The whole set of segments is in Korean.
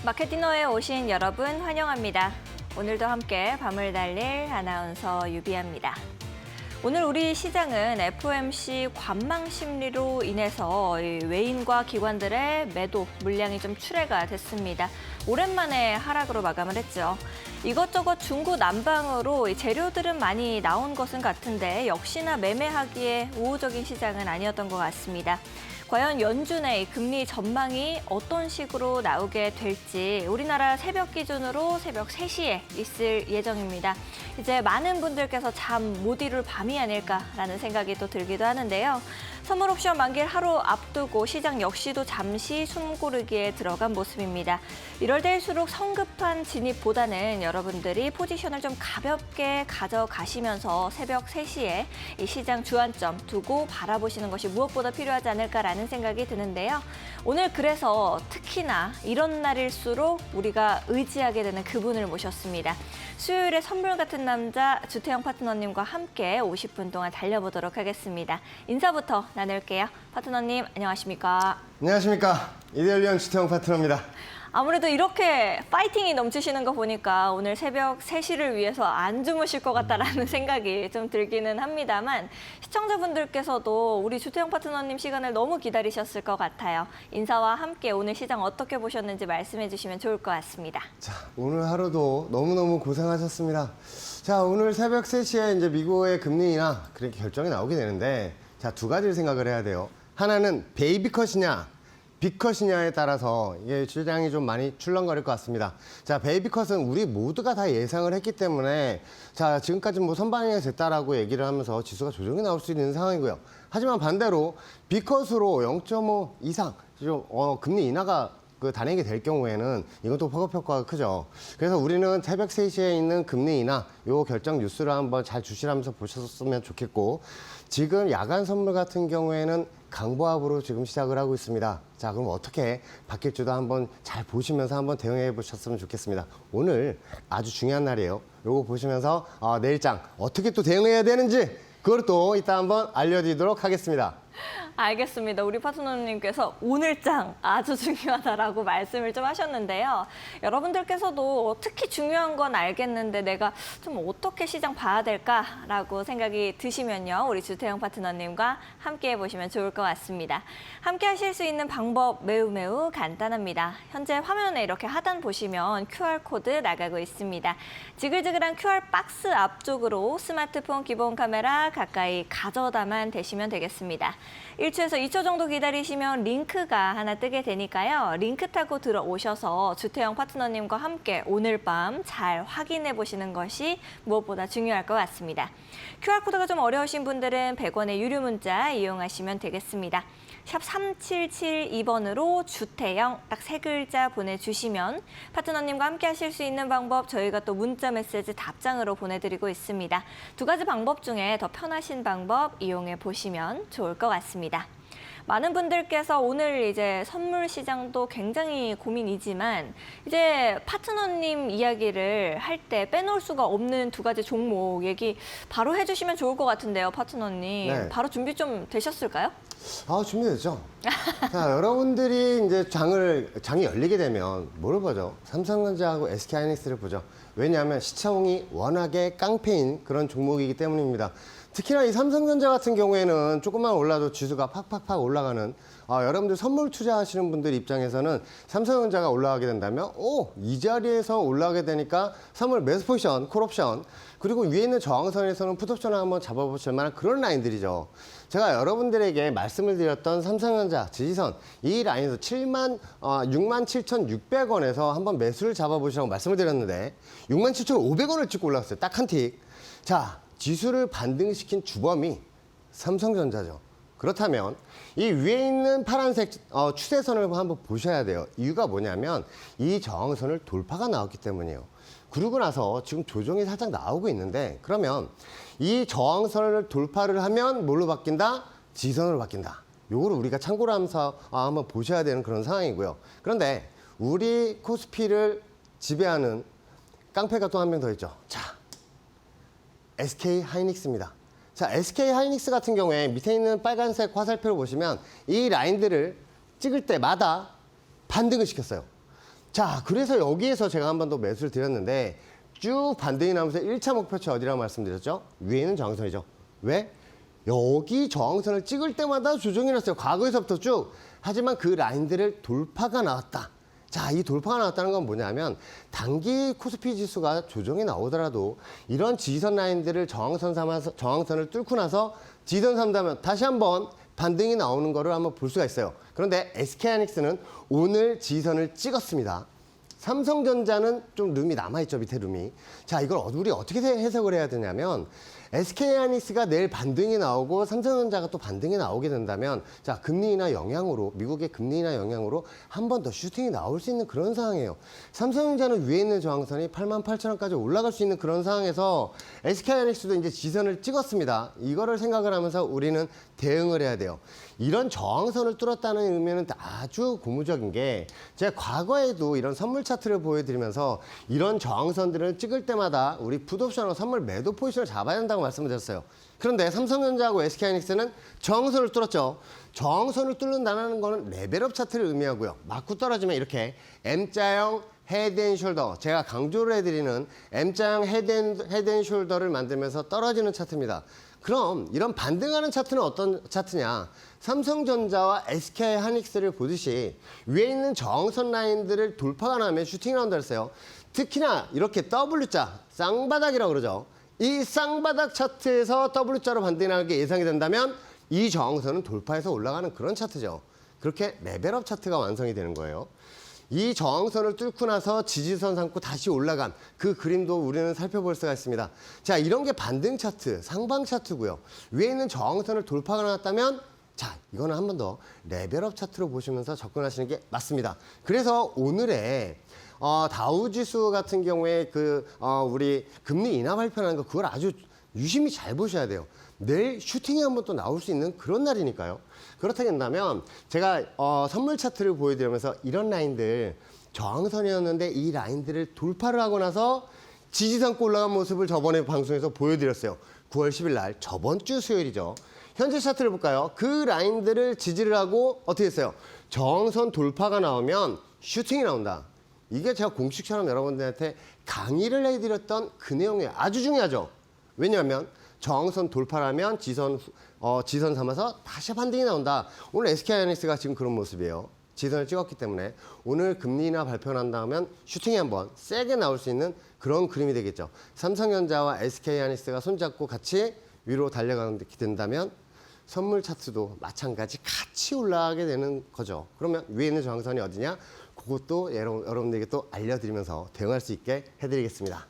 마켓디너에 오신 여러분 환영합니다. 오늘도 함께 밤을 달릴 아나운서 유비아입니다. 오늘 우리 시장은 FOMC 관망 심리로 인해서 외인과 기관들의 매도 물량이 좀 출회가 됐습니다. 오랜만에 하락으로 마감을 했죠. 이것저것 중구난방으로 재료들은 많이 나온 것은 같은데 역시나 매매하기에 우호적인 시장은 아니었던 것 같습니다. 과연 연준의 금리 전망이 어떤 식으로 나오게 될지 우리나라 새벽 기준으로 새벽 3시에 있을 예정입니다. 이제 많은 분들께서 잠 못 이룰 밤이 아닐까라는 생각이 또 들기도 하는데요. 선물 옵션 만기를 하루 앞두고 시장 역시도 잠시 숨고르기에 들어간 모습입니다. 이럴 때일수록 성급한 진입보다는 여러분들이 포지션을 좀 가볍게 가져가시면서 새벽 3시에 이 시장 주안점 두고 바라보시는 것이 무엇보다 필요하지 않을까라는 생각이 드는데요. 오늘 그래서 특히나 이런 날일수록 우리가 의지하게 되는 그분을 모셨습니다. 수요일에 선물 같은 남자 주태영 파트너님과 함께 50분 동안 달려보도록 하겠습니다. 인사부터 나눌게요. 파트너님 안녕하십니까? 안녕하십니까. 이데일리언 주태영 파트너입니다. 아무래도 이렇게 파이팅이 넘치시는 거 보니까 오늘 새벽 3시를 위해서 안 주무실 것 같다라는 생각이 좀 들기는 합니다만 시청자분들께서도 우리 주태영 파트너님 시간을 너무 기다리셨을 것 같아요. 인사와 함께 오늘 시장 어떻게 보셨는지 말씀해 주시면 좋을 것 같습니다. 자, 오늘 하루도 너무너무 고생하셨습니다. 자, 오늘 새벽 3시에 이제 미국의 금리 인하 그렇게 결정이 나오게 되는데 자, 두 가지를 생각을 해야 돼요. 하나는 베이비 컷이냐 빅컷이냐에 따라서 이게 시장이 좀 많이 출렁거릴 것 같습니다. 자, 베이비 컷은 우리 모두가 다 예상을 했기 때문에 자, 지금까지 뭐 선반영이 됐다라고 얘기를 하면서 지수가 조정이 나올 수 있는 상황이고요. 하지만 반대로 빅컷으로 0.5 이상 금리 인하가 단행이 될 경우에는 이건 또 퍽업 효과가 크죠. 그래서 우리는 새벽 3시에 있는 금리 인하 요 결정 뉴스를 한번 잘 주시하면서 보셨으면 좋겠고 지금 야간 선물 같은 경우에는 강보합으로 지금 시작을 하고 있습니다. 자, 그럼 어떻게 바뀔지도 한번 잘 보시면서 한번 대응해 보셨으면 좋겠습니다. 오늘 아주 중요한 날이에요. 요거 보시면서 내일장 어떻게 또 대응해야 되는지 그걸 또 이따 한번 알려드리도록 하겠습니다. 알겠습니다. 우리 파트너님께서 오늘장 아주 중요하다라고 말씀을 좀 하셨는데요. 여러분들께서도 특히 중요한 건 알겠는데 내가 좀 어떻게 시장 봐야 될까라고 생각이 드시면요. 우리 주태영 파트너님과 함께 해보시면 좋을 것 같습니다. 함께 하실 수 있는 방법 매우 간단합니다. 현재 화면에 이렇게 하단 보시면 QR코드 나가고 있습니다. 지글지글한 QR 박스 앞쪽으로 스마트폰 기본 카메라 가까이 가져다만 대시면 되겠습니다. 1초에서 2초 정도 기다리시면 링크가 하나 뜨게 되니까요. 링크 타고 들어오셔서 주태영 파트너님과 함께 오늘 밤 잘 확인해 보시는 것이 무엇보다 중요할 것 같습니다. QR코드가 좀 어려우신 분들은 100원의 유료 문자 이용하시면 되겠습니다. 샵 3772번으로 주태영 딱 3글자 보내주시면 파트너님과 함께 하실 수 있는 방법 저희가 또 문자 메시지 답장으로 보내드리고 있습니다. 두 가지 방법 중에 더 편하신 방법 이용해 보시면 좋을 것 같습니다. 많은 분들께서 오늘 이제 선물 시장도 굉장히 고민이지만 이제 파트너님 이야기를 할 때 빼놓을 수가 없는 두 가지 종목 얘기 바로 해주시면 좋을 것 같은데요, 파트너님. 네. 바로 준비 좀 되셨을까요? 준비됐죠. 자, 여러분들이 이제 장이 열리게 되면 뭐를 보죠? 삼성전자하고 SK하이닉스를 보죠. 왜냐하면 시청이 워낙에 깡패인 그런 종목이기 때문입니다. 특히나 이 삼성전자 같은 경우에는 조금만 올라도 지수가 팍팍팍 올라가는 여러분들 선물 투자하시는 분들 입장에서는 삼성전자가 올라가게 된다면 이 자리에서 올라가게 되니까 선물 매수 포지션, 콜옵션 그리고 위에 있는 저항선에서는 풋옵션을 한번 잡아보실 만한 그런 라인들이죠. 제가 여러분들에게 말씀을 드렸던 삼성전자 지지선 이 라인에서 67,600원에서 한번 매수를 잡아보시라고 말씀을 드렸는데 67,500원을 찍고 올라갔어요. 딱 한 틱. 자, 지수를 반등시킨 주범이 삼성전자죠. 그렇다면 이 위에 있는 파란색 추세선을 한번 보셔야 돼요. 이유가 뭐냐면 이 저항선을 돌파가 나왔기 때문이에요. 그러고 나서 지금 조정이 살짝 나오고 있는데 그러면 이 저항선을 돌파를 하면 뭘로 바뀐다? 지선으로 바뀐다. 요거를 우리가 참고를 하면서 한번 보셔야 되는 그런 상황이고요. 그런데 우리 코스피를 지배하는 깡패가 또 한 명 더 있죠. 자, SK하이닉스입니다. 자, SK하이닉스 같은 경우에 밑에 있는 빨간색 화살표를 보시면 이 라인들을 찍을 때마다 반등을 시켰어요. 자, 그래서 여기에서 제가 한 번 더 매수를 드렸는데 쭉 반등이 나면서 1차 목표치 어디라고 말씀드렸죠? 위에 있는 저항선이죠. 왜? 여기 저항선을 찍을 때마다 조정이 났어요. 과거에서부터 쭉. 하지만 그 라인들을 돌파가 나왔다. 자, 이 돌파가 나왔다는 건 뭐냐면 단기 코스피 지수가 조정이 나오더라도 이런 지지선 라인들을 저항선 삼아서 저항선을 뚫고 나서 지지선 삼다면 다시 한번 반등이 나오는 거를 한번 볼 수가 있어요. 그런데 SK하이닉스는 오늘 지지선을 찍었습니다. 삼성전자는 좀 룸이 남아있죠, 밑에 룸이. 자, 이걸 우리 어떻게 해석을 해야 되냐면 SK하이닉스가 내일 반등이 나오고 삼성전자가 또 반등이 나오게 된다면 자, 금리 인하 영향으로 미국의 금리 인하 영향으로 한 번 더 슈팅이 나올 수 있는 그런 상황이에요. 삼성전자는 위에 있는 저항선이 88,000원까지 올라갈 수 있는 그런 상황에서 SK하이닉스도 이제 지선을 찍었습니다. 이거를 생각을 하면서 우리는 대응을 해야 돼요. 이런 저항선을 뚫었다는 의미는 아주 고무적인 게 제가 과거에도 이런 선물 차트를 보여드리면서 이런 저항선들을 찍을 때마다 우리 풋옵션으로 선물 매도 포지션을 잡아야 된다고 말씀을 드렸어요. 그런데 삼성전자하고 SK하이닉스는 저항선을 뚫었죠. 저항선을 뚫는다는 거는 레벨업 차트를 의미하고요. 맞고 떨어지면 이렇게 M자형 헤드앤숄더, 제가 강조를 해드리는 M자형 헤드앤숄더를 만들면서 떨어지는 차트입니다. 그럼 이런 반등하는 차트는 어떤 차트냐? 삼성전자와 SK하이닉스를 보듯이 위에 있는 저항선 라인들을 돌파가 나면 슈팅이 나온다 그랬어요. 특히나 이렇게 W자, 쌍바닥이라고 그러죠. 이 쌍바닥 차트에서 W자로 반등이 나는 게 예상이 된다면 이 저항선은 돌파해서 올라가는 그런 차트죠. 그렇게 레벨업 차트가 완성이 되는 거예요. 이 저항선을 뚫고 나서 지지선 삼고 다시 올라간 그 그림도 우리는 살펴볼 수가 있습니다. 자, 이런 게 반등 차트, 상방 차트고요. 위에 있는 저항선을 돌파가 나왔다면 자, 이거는 한 번 더 레벨업 차트로 보시면서 접근하시는 게 맞습니다. 그래서 오늘의 다우지수 같은 경우에 우리 금리 인하 발표라는 거 그걸 아주 유심히 잘 보셔야 돼요. 내일 슈팅이 한 번 또 나올 수 있는 그런 날이니까요. 그렇다면 제가 선물 차트를 보여드리면서 이런 라인들 저항선이었는데 이 라인들을 돌파를 하고 나서 지지선 올라간 모습을 저번에 방송에서 보여드렸어요. 9월 10일 날 저번 주 수요일이죠. 현재 차트를 볼까요? 그 라인들을 지지를 하고 어떻게 했어요? 저항선 돌파가 나오면 슈팅이 나온다. 이게 제가 공식처럼 여러분들한테 강의를 해드렸던 그 내용이에요. 아주 중요하죠. 왜냐하면 저항선 돌파라면 지선 삼아서 다시 반등이 나온다. 오늘 SK하이닉스가 지금 그런 모습이에요. 지선을 찍었기 때문에 오늘 금리 인하 발표 난다면 슈팅이 한번 세게 나올 수 있는 그런 그림이 되겠죠. 삼성전자와 SK하이닉스가 손잡고 같이 위로 달려가게 된다면 선물 차트도 마찬가지 같이 올라가게 되는 거죠. 그러면 위에 있는 저항선이 어디냐? 그것도 여러분들에게 또 알려드리면서 대응할 수 있게 해드리겠습니다.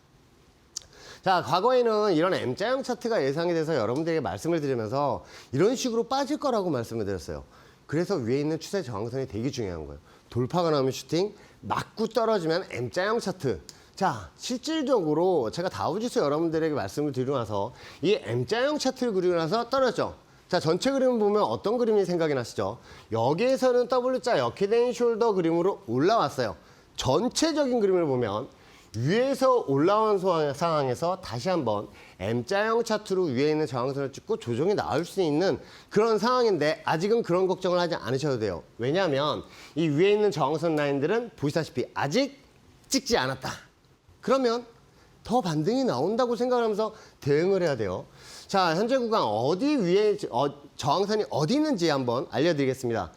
자, 과거에는 이런 M자형 차트가 예상이 돼서 여러분들에게 말씀을 드리면서 이런 식으로 빠질 거라고 말씀을 드렸어요. 그래서 위에 있는 추세 저항선이 되게 중요한 거예요. 돌파가 나오면 슈팅, 맞고 떨어지면 M자형 차트. 자, 실질적으로 제가 다우지수 여러분들에게 말씀을 드리고 나서 이 M자형 차트를 그리고 나서 떨어졌죠. 자, 전체 그림을 보면 어떤 그림이 생각이 나시죠? 여기에서는 W자 역헤드앤 숄더 그림으로 올라왔어요. 전체적인 그림을 보면 위에서 올라온 상황에서 다시 한번 M자형 차트로 위에 있는 저항선을 찍고 조정이 나올 수 있는 그런 상황인데 아직은 그런 걱정을 하지 않으셔도 돼요. 왜냐하면 이 위에 있는 저항선 라인들은 보시다시피 아직 찍지 않았다. 그러면 더 반등이 나온다고 생각하면서 대응을 해야 돼요. 자, 현재 구간 어디 위에 저항선이 어디 있는지 한번 알려드리겠습니다.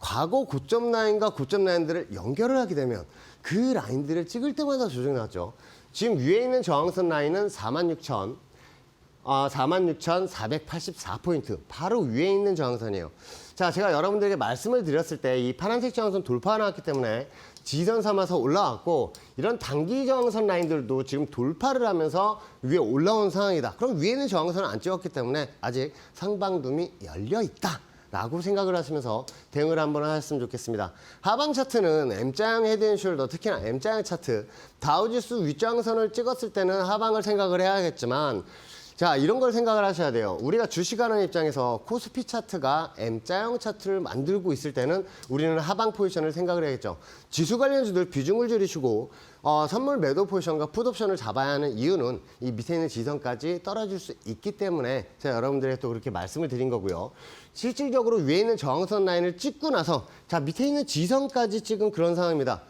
과거 고점 라인과 고점 라인들을 연결을 하게 되면 그 라인들을 찍을 때마다 조정이 나왔죠. 지금 위에 있는 저항선 라인은 46,484포인트. 바로 위에 있는 저항선이에요. 자, 제가 여러분들에게 말씀을 드렸을 때 이 파란색 저항선 돌파가 나왔기 때문에 지지선 삼아서 올라왔고 이런 단기 저항선 라인들도 지금 돌파를 하면서 위에 올라온 상황이다. 그럼 위에는 저항선을 안 찍었기 때문에 아직 상방둠이 열려 있다. 라고 생각을 하시면서 대응을 한번 하셨으면 좋겠습니다. 하방 차트는 M자형 헤드앤숄더, 특히나 M자형 차트, 다우지수 윗저항선을 찍었을 때는 하방을 생각을 해야겠지만 자, 이런 걸 생각을 하셔야 돼요. 우리가 주식하는 입장에서 코스피 차트가 M자형 차트를 만들고 있을 때는 우리는 하방 포지션을 생각을 해야겠죠. 지수 관련주들 비중을 줄이시고 선물 매도 포지션과 풋옵션을 잡아야 하는 이유는 이 밑에 있는 지선까지 떨어질 수 있기 때문에 제가 여러분들에게 또 그렇게 말씀을 드린 거고요. 실질적으로 위에 있는 저항선 라인을 찍고 나서 자, 밑에 있는 지선까지 찍은 그런 상황입니다.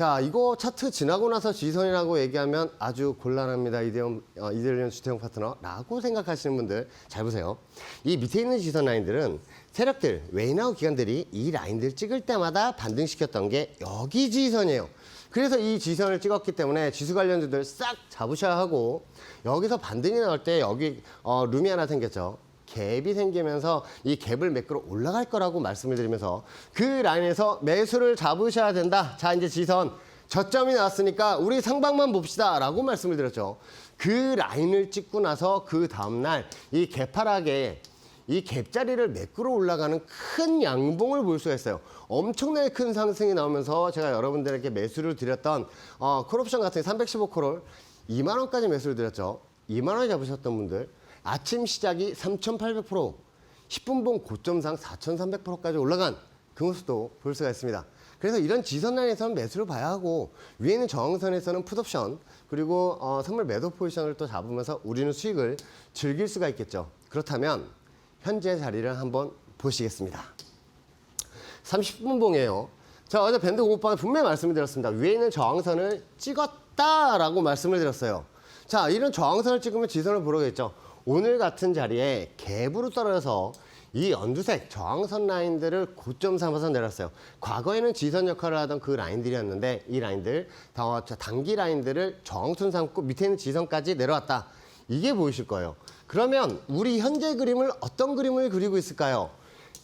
자, 이거 차트 지나고 나서 지선이라고 얘기하면 아주 곤란합니다. 이대현 주태영 파트너라고 생각하시는 분들 잘 보세요. 이 밑에 있는 지선 라인들은 세력들, 웨이나우 기관들이 이 라인들 찍을 때마다 반등시켰던 게 여기 지선이에요. 그래서 이 지선을 찍었기 때문에 지수 관련주들 싹 잡으셔야 하고 여기서 반등이 나올 때 여기 룸이 하나 생겼죠. 갭이 생기면서 이 갭을 매끄러 올라갈 거라고 말씀을 드리면서 그 라인에서 매수를 잡으셔야 된다. 자, 이제 지선 저점이 나왔으니까 우리 상방만 봅시다 라고 말씀을 드렸죠. 그 라인을 찍고 나서 그 다음날 이 개파락에 이 갭자리를 매끄러 올라가는 큰 양봉을 볼 수가 있어요. 엄청나게 큰 상승이 나오면서 제가 여러분들에게 매수를 드렸던 콜옵션 같은 315콜을 2만 원까지 매수를 드렸죠. 2만 원에 잡으셨던 분들 아침 시작이 3,800%, 10분봉 고점상 4,300%까지 올라간 그 모습도 볼 수가 있습니다. 그래서 이런 지선 라인에서는 매수를 봐야 하고 위에 있는 저항선에서는 풋옵션 그리고 선물 매도 포지션을 또 잡으면서 우리는 수익을 즐길 수가 있겠죠. 그렇다면 현재 자리를 한번 보시겠습니다. 30분봉이에요. 자, 어제 밴드 공부방에 분명히 말씀을 드렸습니다. 위에 있는 저항선을 찍었다라고 말씀을 드렸어요. 자, 이런 저항선을 찍으면 지선을 보러겠죠. 오늘 같은 자리에 갭으로 떨어져서 이 연두색 저항선 라인들을 고점 삼아서 내렸어요. 과거에는 지선 역할을 하던 그 라인들이었는데 이 라인들, 단기 라인들을 저항선 삼고 밑에 있는 지선까지 내려왔다. 이게 보이실 거예요. 그러면 우리 현재 그림을 어떤 그림을 그리고 있을까요?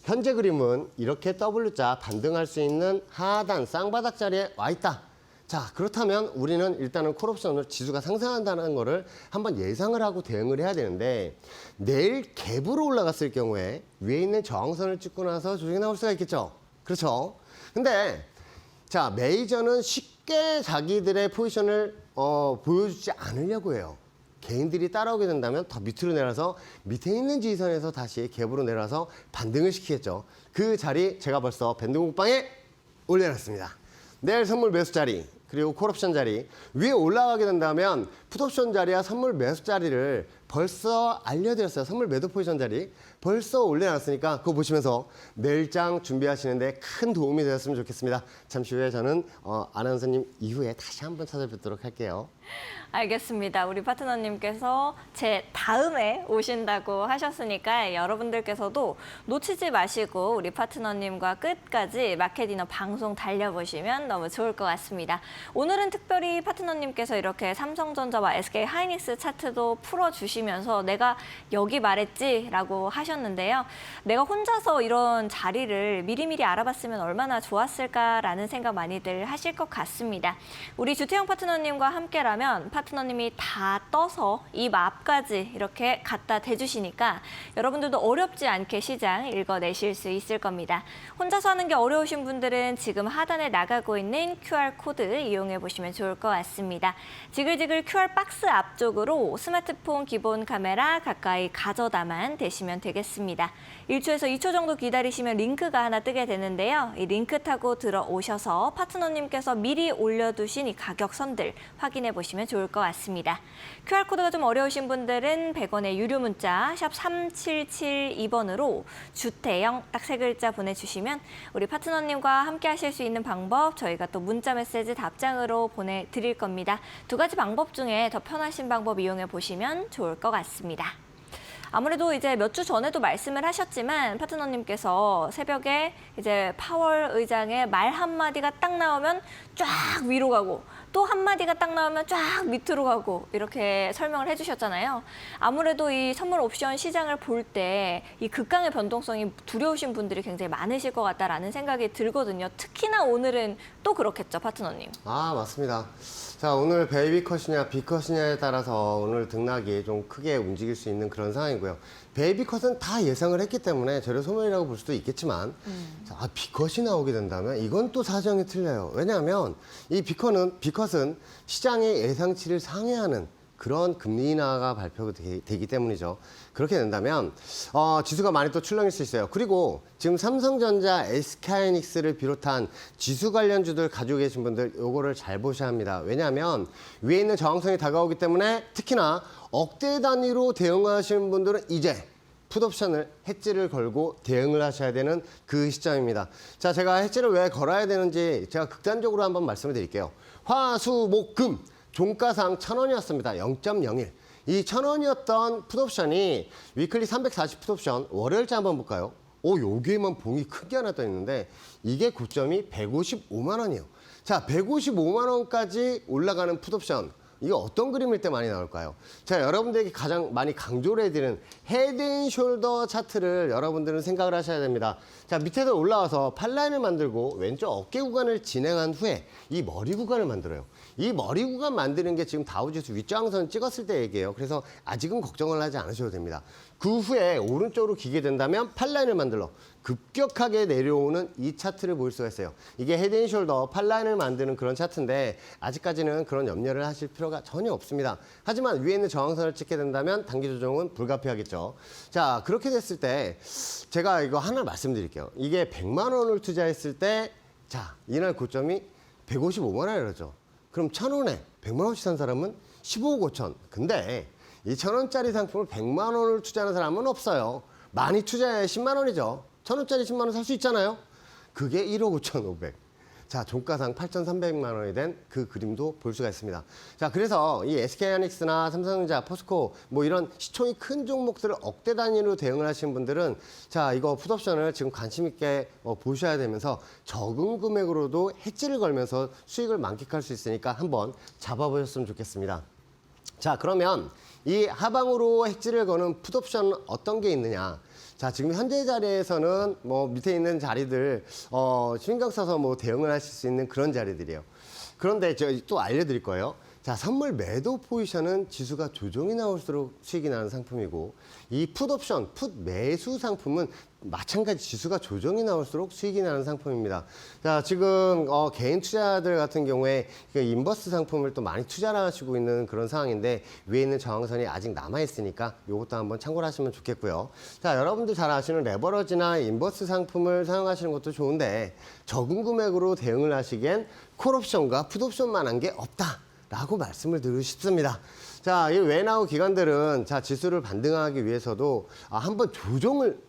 현재 그림은 이렇게 W자 반등할 수 있는 하단 쌍바닥 자리에 와 있다. 자, 그렇다면 우리는 일단은 콜옵션으로 지수가 상승한다는 거를 한번 예상을 하고 대응을 해야 되는데 내일 갭으로 올라갔을 경우에 위에 있는 저항선을 찍고 나서 조정이 나올 수가 있겠죠. 그렇죠. 근데 자, 메이저는 쉽게 자기들의 포지션을 보여주지 않으려고 해요. 개인들이 따라오게 된다면 더 밑으로 내려서 밑에 있는 지선에서 다시 갭으로 내려서 반등을 시키겠죠. 그 자리 제가 벌써 밴드 공방에 올려놨습니다. 내일 선물 매수 자리 그리고 콜옵션 자리 위에 올라가게 된다면 풋옵션 자리와 선물 매수 자리를 벌써 알려드렸어요. 선물 매도 포지션 자리 벌써 올려놨으니까 그거 보시면서 내일장 준비하시는데 큰 도움이 되었으면 좋겠습니다. 잠시 후에 저는 아나운서님 이후에 다시 한번 찾아뵙도록 할게요. 알겠습니다. 우리 파트너님께서 제 다음에 오신다고 하셨으니까 여러분들께서도 놓치지 마시고 우리 파트너님과 끝까지 마켓이너 방송 달려보시면 너무 좋을 것 같습니다. 오늘은 특별히 파트너님께서 이렇게 삼성전자와 SK하이닉스 차트도 풀어주시면서 내가 여기 말했지라고 하셨는데요. 내가 혼자서 이런 자리를 미리미리 알아봤으면 얼마나 좋았을까라는 생각 많이들 하실 것 같습니다. 우리 주태영 파트너님과 함께라면 파트너님이 다 떠서 이 맵까지 이렇게 갖다 대주시니까 여러분들도 어렵지 않게 시장 읽어내실 수 있을 겁니다. 혼자서 하는 게 어려우신 분들은 지금 하단에 나가고 있는 QR코드 이용해 보시면 좋을 것 같습니다. 지글지글 QR 박스 앞쪽으로 스마트폰 기본 카메라 가까이 가져다만 대시면 되겠습니다. 1초에서 2초 정도 기다리시면 링크가 하나 뜨게 되는데요. 이 링크 타고 들어오셔서 파트너님께서 미리 올려두신 이 가격선들 확인해 보시면 좋을 것 같습니다. QR코드가 좀 어려우신 분들은 100원의 유료 문자 샵 3772번으로 주태영 딱 3글자 보내주시면 우리 파트너님과 함께 하실 수 있는 방법 저희가 또 문자 메시지 답장으로 보내드릴 겁니다. 2가지 방법 중에 더 편하신 방법 이용해 보시면 좋을 것 같습니다. 아무래도 이제 몇 주 전에도 말씀을 하셨지만 파트너님께서 새벽에 이제 파월 의장의 말 한마디가 딱 나오면 쫙 위로 가고 또 한마디가 딱 나오면 쫙 밑으로 가고 이렇게 설명을 해주셨잖아요. 아무래도 이 선물 옵션 시장을 볼 때 이 극강의 변동성이 두려우신 분들이 굉장히 많으실 것 같다라는 생각이 들거든요. 특히나 오늘은 또 그렇겠죠, 파트너님. 아, 맞습니다. 자, 오늘 베이비 컷이냐 비 컷이냐에 따라서 오늘 등락이 좀 크게 움직일 수 있는 그런 상황이고요. 베이비 컷은 다 예상을 했기 때문에 저를 소멸이라고 볼 수도 있겠지만 자, 비 컷이 나오게 된다면 이건 또 사정이 틀려요. 왜냐하면 이 비 컷은 시장의 예상치를 상회하는 그런 금리 인하가 발표가 되기 때문이죠. 그렇게 된다면 지수가 많이 또 출렁일 수 있어요. 그리고 지금 삼성전자, SK하이닉스를 비롯한 지수 관련주들 가지고 계신 분들 요거를 잘 보셔야 합니다. 왜냐하면 위에 있는 저항선이 다가오기 때문에 특히나 억대 단위로 대응하시는 분들은 이제 풋옵션을 해지를 걸고 대응을 하셔야 되는 그 시점입니다. 자, 제가 해지를 왜 걸어야 되는지 제가 극단적으로 한번 말씀을 드릴게요. 화, 수, 목, 금 종가상 1,000원이었습니다. 0.01. 이 1,000원이었던 풋옵션이 위클리 340 풋옵션 월요일째 한번 볼까요? 여기에만 봉이 크게 하나 떠 있는데 이게 고점이 155만 원이에요. 자, 155만 원까지 올라가는 풋옵션. 이게 어떤 그림일 때 많이 나올까요? 자, 여러분들에게 가장 많이 강조를 해드리는 헤드앤숄더 차트를 여러분들은 생각을 하셔야 됩니다. 자, 밑에서 올라와서 팔라인을 만들고 왼쪽 어깨 구간을 진행한 후에 이 머리 구간을 만들어요. 이 머리 구간 만드는 게 지금 다우지수 윗저항선 찍었을 때 얘기예요. 그래서 아직은 걱정을 하지 않으셔도 됩니다. 그 후에 오른쪽으로 기게 된다면 팔라인을 만들러 급격하게 내려오는 이 차트를 볼 수가 있어요. 이게 헤드앤숄더 팔라인을 만드는 그런 차트인데 아직까지는 그런 염려를 하실 필요가 전혀 없습니다. 하지만 위에 있는 저항선을 찍게 된다면 단기 조정은 불가피하겠죠. 자, 그렇게 됐을 때 제가 이거 하나 말씀드릴게요. 이게 100만 원을 투자했을 때 자, 이날 고점이 155만 원이라죠. 그럼 1,000원에 100만 원씩 산 사람은 15억 5천. 근데 이 1,000원짜리 상품을 100만 원을 투자하는 사람은 없어요. 많이 투자해야 10만 원이죠. 1,000원짜리 10만 원 살 수 있잖아요. 그게 1억 5,500. 자, 종가상 8,300만 원이 된 그 그림도 볼 수가 있습니다. 자, 그래서 이 SK하이닉스나 삼성전자, 포스코 뭐 이런 시총이 큰 종목들을 억대 단위로 대응을 하시는 분들은 자, 이거 풋옵션을 지금 관심 있게 보셔야 되면서 적은 금액으로도 해지를 걸면서 수익을 만끽할 수 있으니까 한번 잡아보셨으면 좋겠습니다. 자, 그러면 이 하방으로 해지를 거는 풋옵션 어떤 게 있느냐? 자, 지금 현재 자리에서는 뭐 밑에 있는 자리들 신경 써서 뭐 대응을 하실 수 있는 그런 자리들이에요. 그런데 제가 또 알려드릴 거예요. 자, 선물 매도 포지션은 지수가 조정이 나올수록 수익이 나는 상품이고 이 풋옵션, 풋 매수 상품은 마찬가지 지수가 조정이 나올수록 수익이 나는 상품입니다. 자, 지금 개인 투자자들 같은 경우에 그 인버스 상품을 또 많이 투자를 하시고 있는 그런 상황인데 위에 있는 저항선이 아직 남아있으니까 이것도 한번 참고를 하시면 좋겠고요. 자, 여러분들 잘 아시는 레버러지나 인버스 상품을 사용하시는 것도 좋은데 적은 금액으로 대응을 하시기엔 콜옵션과 풋옵션만한 게 없다. 라고 말씀을 드리고 싶습니다. 자, 이 외나우 기관들은 자, 지수를 반등하기 위해서도 한번 조정을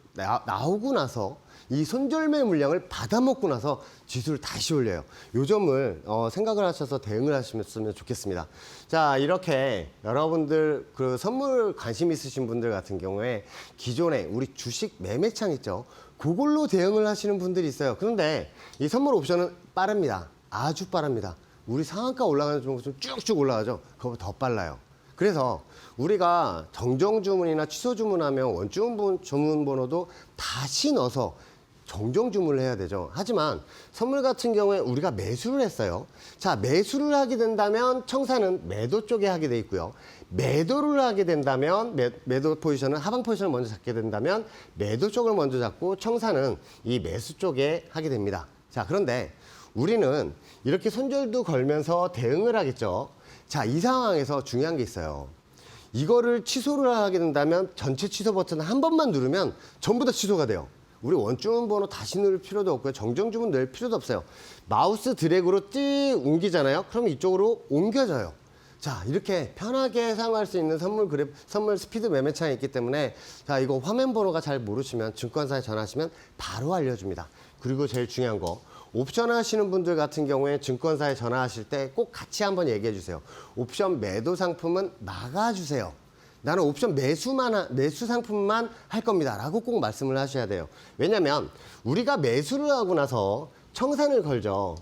나오고 나서 이 손절매 물량을 받아먹고 나서 지수를 다시 올려요. 요 점을 생각을 하셔서 대응을 하시면 좋겠습니다. 자, 이렇게 여러분들 그 선물 관심 있으신 분들 같은 경우에 기존에 우리 주식 매매창 있죠. 그걸로 대응을 하시는 분들이 있어요. 그런데 이 선물 옵션은 빠릅니다. 아주 빠릅니다. 우리 상한가 올라가는 종목은 쭉쭉 올라가죠. 그거보다 더 빨라요. 그래서 우리가 정정 주문이나 취소 주문하면 원주문 주문 번호도 다시 넣어서 정정 주문을 해야 되죠. 하지만 선물 같은 경우에 우리가 매수를 했어요. 자, 매수를 하게 된다면 청산은 매도 쪽에 하게 돼 있고요. 매도를 하게 된다면 매도 포지션은 하방 포지션을 먼저 잡게 된다면 매도 쪽을 먼저 잡고 청산은 이 매수 쪽에 하게 됩니다. 자, 그런데 우리는 이렇게 손절도 걸면서 대응을 하겠죠. 자, 이 상황에서 중요한 게 있어요. 이거를 취소를 하게 된다면 전체 취소 버튼 한 번만 누르면 전부 다 취소가 돼요. 우리 원주문 번호 다시 누를 필요도 없고요. 정정 주문 넣을 필요도 없어요. 마우스 드래그로 옮기잖아요. 그럼 이쪽으로 옮겨져요. 자, 이렇게 편하게 사용할 수 있는 선물 스피드 매매창이 있기 때문에 자, 이거 화면 번호가 잘 모르시면 증권사에 전화하시면 바로 알려줍니다. 그리고 제일 중요한 거 옵션 하시는 분들 같은 경우에 증권사에 전화하실 때 꼭 같이 한번 얘기해 주세요. 옵션 매도 상품은 막아주세요. 나는 옵션 매수 상품만 할 겁니다. 라고 꼭 말씀을 하셔야 돼요. 왜냐면 우리가 매수를 하고 나서 청산을 걸죠.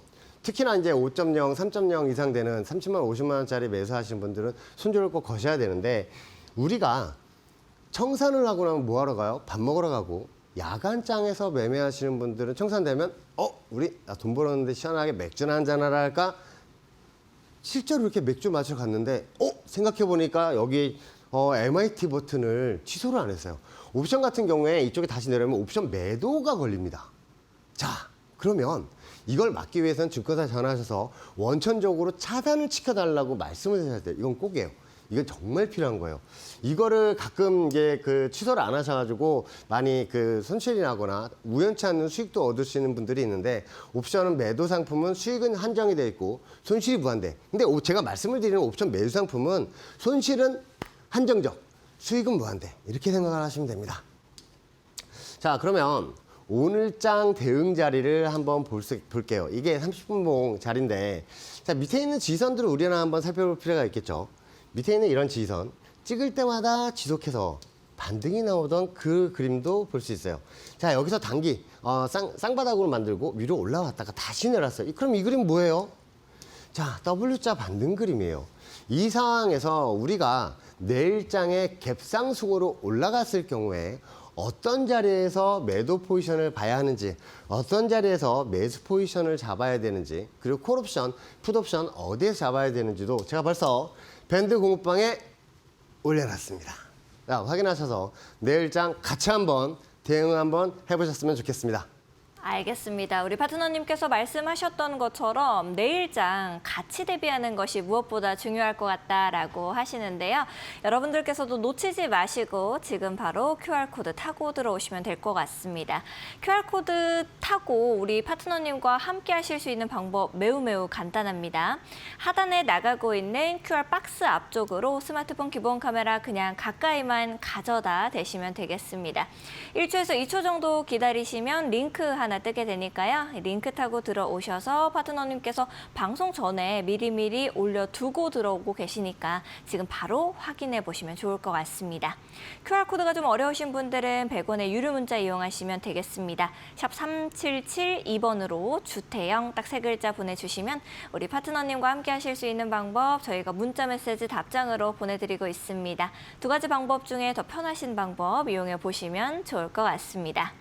특히나 이제 5.0, 3.0 이상 되는 30만 원, 50만 원짜리 매수하시는 분들은 손절을 꼭 거셔야 되는데 우리가 청산을 하고 나면 뭐 하러 가요? 밥 먹으러 가고 야간장에서 매매하시는 분들은 청산되면 우리 돈 벌었는데 시원하게 맥주나 한잔 하라 할까? 실제로 이렇게 맥주 마시러 갔는데 생각해보니까 여기 MIT 버튼을 취소를 안 했어요. 옵션 같은 경우에 이쪽에 다시 내려오면 옵션 매도가 걸립니다. 자, 그러면 이걸 막기 위해서는 증권사에 전화하셔서 원천적으로 차단을 시켜달라고 말씀을 하셔야 돼요. 이건 꼭이에요. 이건 정말 필요한 거예요. 이거를 가끔 이게 그 취소를 안 하셔가지고 많이 그 손실이 나거나 우연치 않은 수익도 얻으시는 분들이 있는데 옵션은 매도 상품은 수익은 한정이 되어 있고 손실이 무한대. 근데 제가 말씀을 드리는 옵션 매수 상품은 손실은 한정적, 수익은 무한대. 이렇게 생각을 하시면 됩니다. 자, 그러면 오늘장 대응 자리를 한번 볼게요. 이게 30분봉 자리인데, 자, 밑에 있는 지선들을 우리는 한번 살펴볼 필요가 있겠죠. 밑에 있는 이런 지선, 찍을 때마다 지속해서 반등이 나오던 그 그림도 볼 수 있어요. 자, 여기서 단기 쌍바닥으로 만들고 위로 올라왔다가 다시 내렸어요. 그럼 이 그림 뭐예요? 자, W자 반등 그림이에요. 이 상황에서 우리가 내일장의 갭상승으로 올라갔을 경우에 어떤 자리에서 매도 포지션을 봐야 하는지, 어떤 자리에서 매수 포지션을 잡아야 되는지, 그리고 콜옵션, 풋옵션 어디에서 잡아야 되는지도 제가 벌써 밴드 공부방에 올려놨습니다. 자, 확인하셔서 내일장 같이 한번 대응 한번 해보셨으면 좋겠습니다. 알겠습니다. 우리 파트너님께서 말씀하셨던 것처럼 내일장 같이 대비하는 것이 무엇보다 중요할 것 같다라고 하시는데요. 여러분들께서도 놓치지 마시고 지금 바로 QR코드 타고 들어오시면 될 것 같습니다. QR코드 타고 우리 파트너님과 함께 하실 수 있는 방법 매우 간단합니다. 하단에 나가고 있는 QR 박스 앞쪽으로 스마트폰 기본 카메라 그냥 가까이만 가져다 대시면 되겠습니다. 1초에서 2초 정도 기다리시면 링크 하나 뜨게 되니까요. 링크 타고 들어오셔서 파트너님께서 방송 전에 미리미리 올려두고 들어오고 계시니까 지금 바로 확인해 보시면 좋을 것 같습니다. QR코드가 좀 어려우신 분들은 100원의 유료 문자 이용하시면 되겠습니다. 샵 3772번으로 주태영 딱 3글자 보내주시면 우리 파트너님과 함께 하실 수 있는 방법 저희가 문자 메시지 답장으로 보내드리고 있습니다. 2가지 방법 중에 더 편하신 방법 이용해 보시면 좋을 것 같습니다.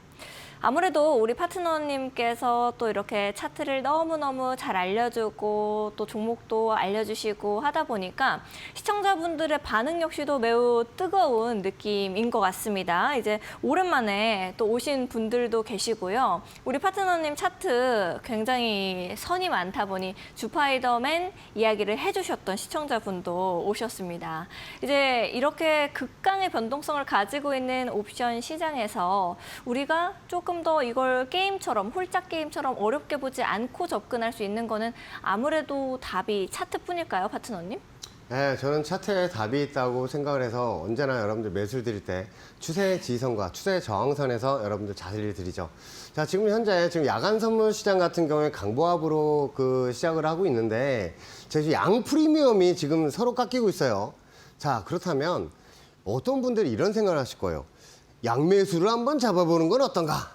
아무래도 우리 파트너님께서 또 이렇게 차트를 너무너무 잘 알려주고 또 종목도 알려주시고 하다 보니까 시청자분들의 반응 역시도 매우 뜨거운 느낌인 것 같습니다. 이제 오랜만에 또 오신 분들도 계시고요. 우리 파트너님 차트 굉장히 선이 많다 보니 주파이더맨 이야기를 해주셨던 시청자분도 오셨습니다. 이제 이렇게 극강의 변동성을 가지고 있는 옵션 시장에서 우리가 조금 더 이걸 게임처럼 홀짝 게임처럼 어렵게 보지 않고 접근할 수 있는 거는 아무래도 답이 차트뿐일까요, 파트너님? 네, 저는 차트에 답이 있다고 생각을 해서 언제나 여러분들 매수를 드릴 때 추세 지선과 추세 저항선에서 여러분들 자세를 드리죠. 자, 지금 현재 야간 선물 시장 같은 경우에 강보합으로 시작을 하고 있는데 지금 양 프리미엄이 지금 서로 깎이고 있어요. 자, 그렇다면 어떤 분들이 이런 생각을 하실 거예요. 양매수를 한번 잡아보는 건 어떤가?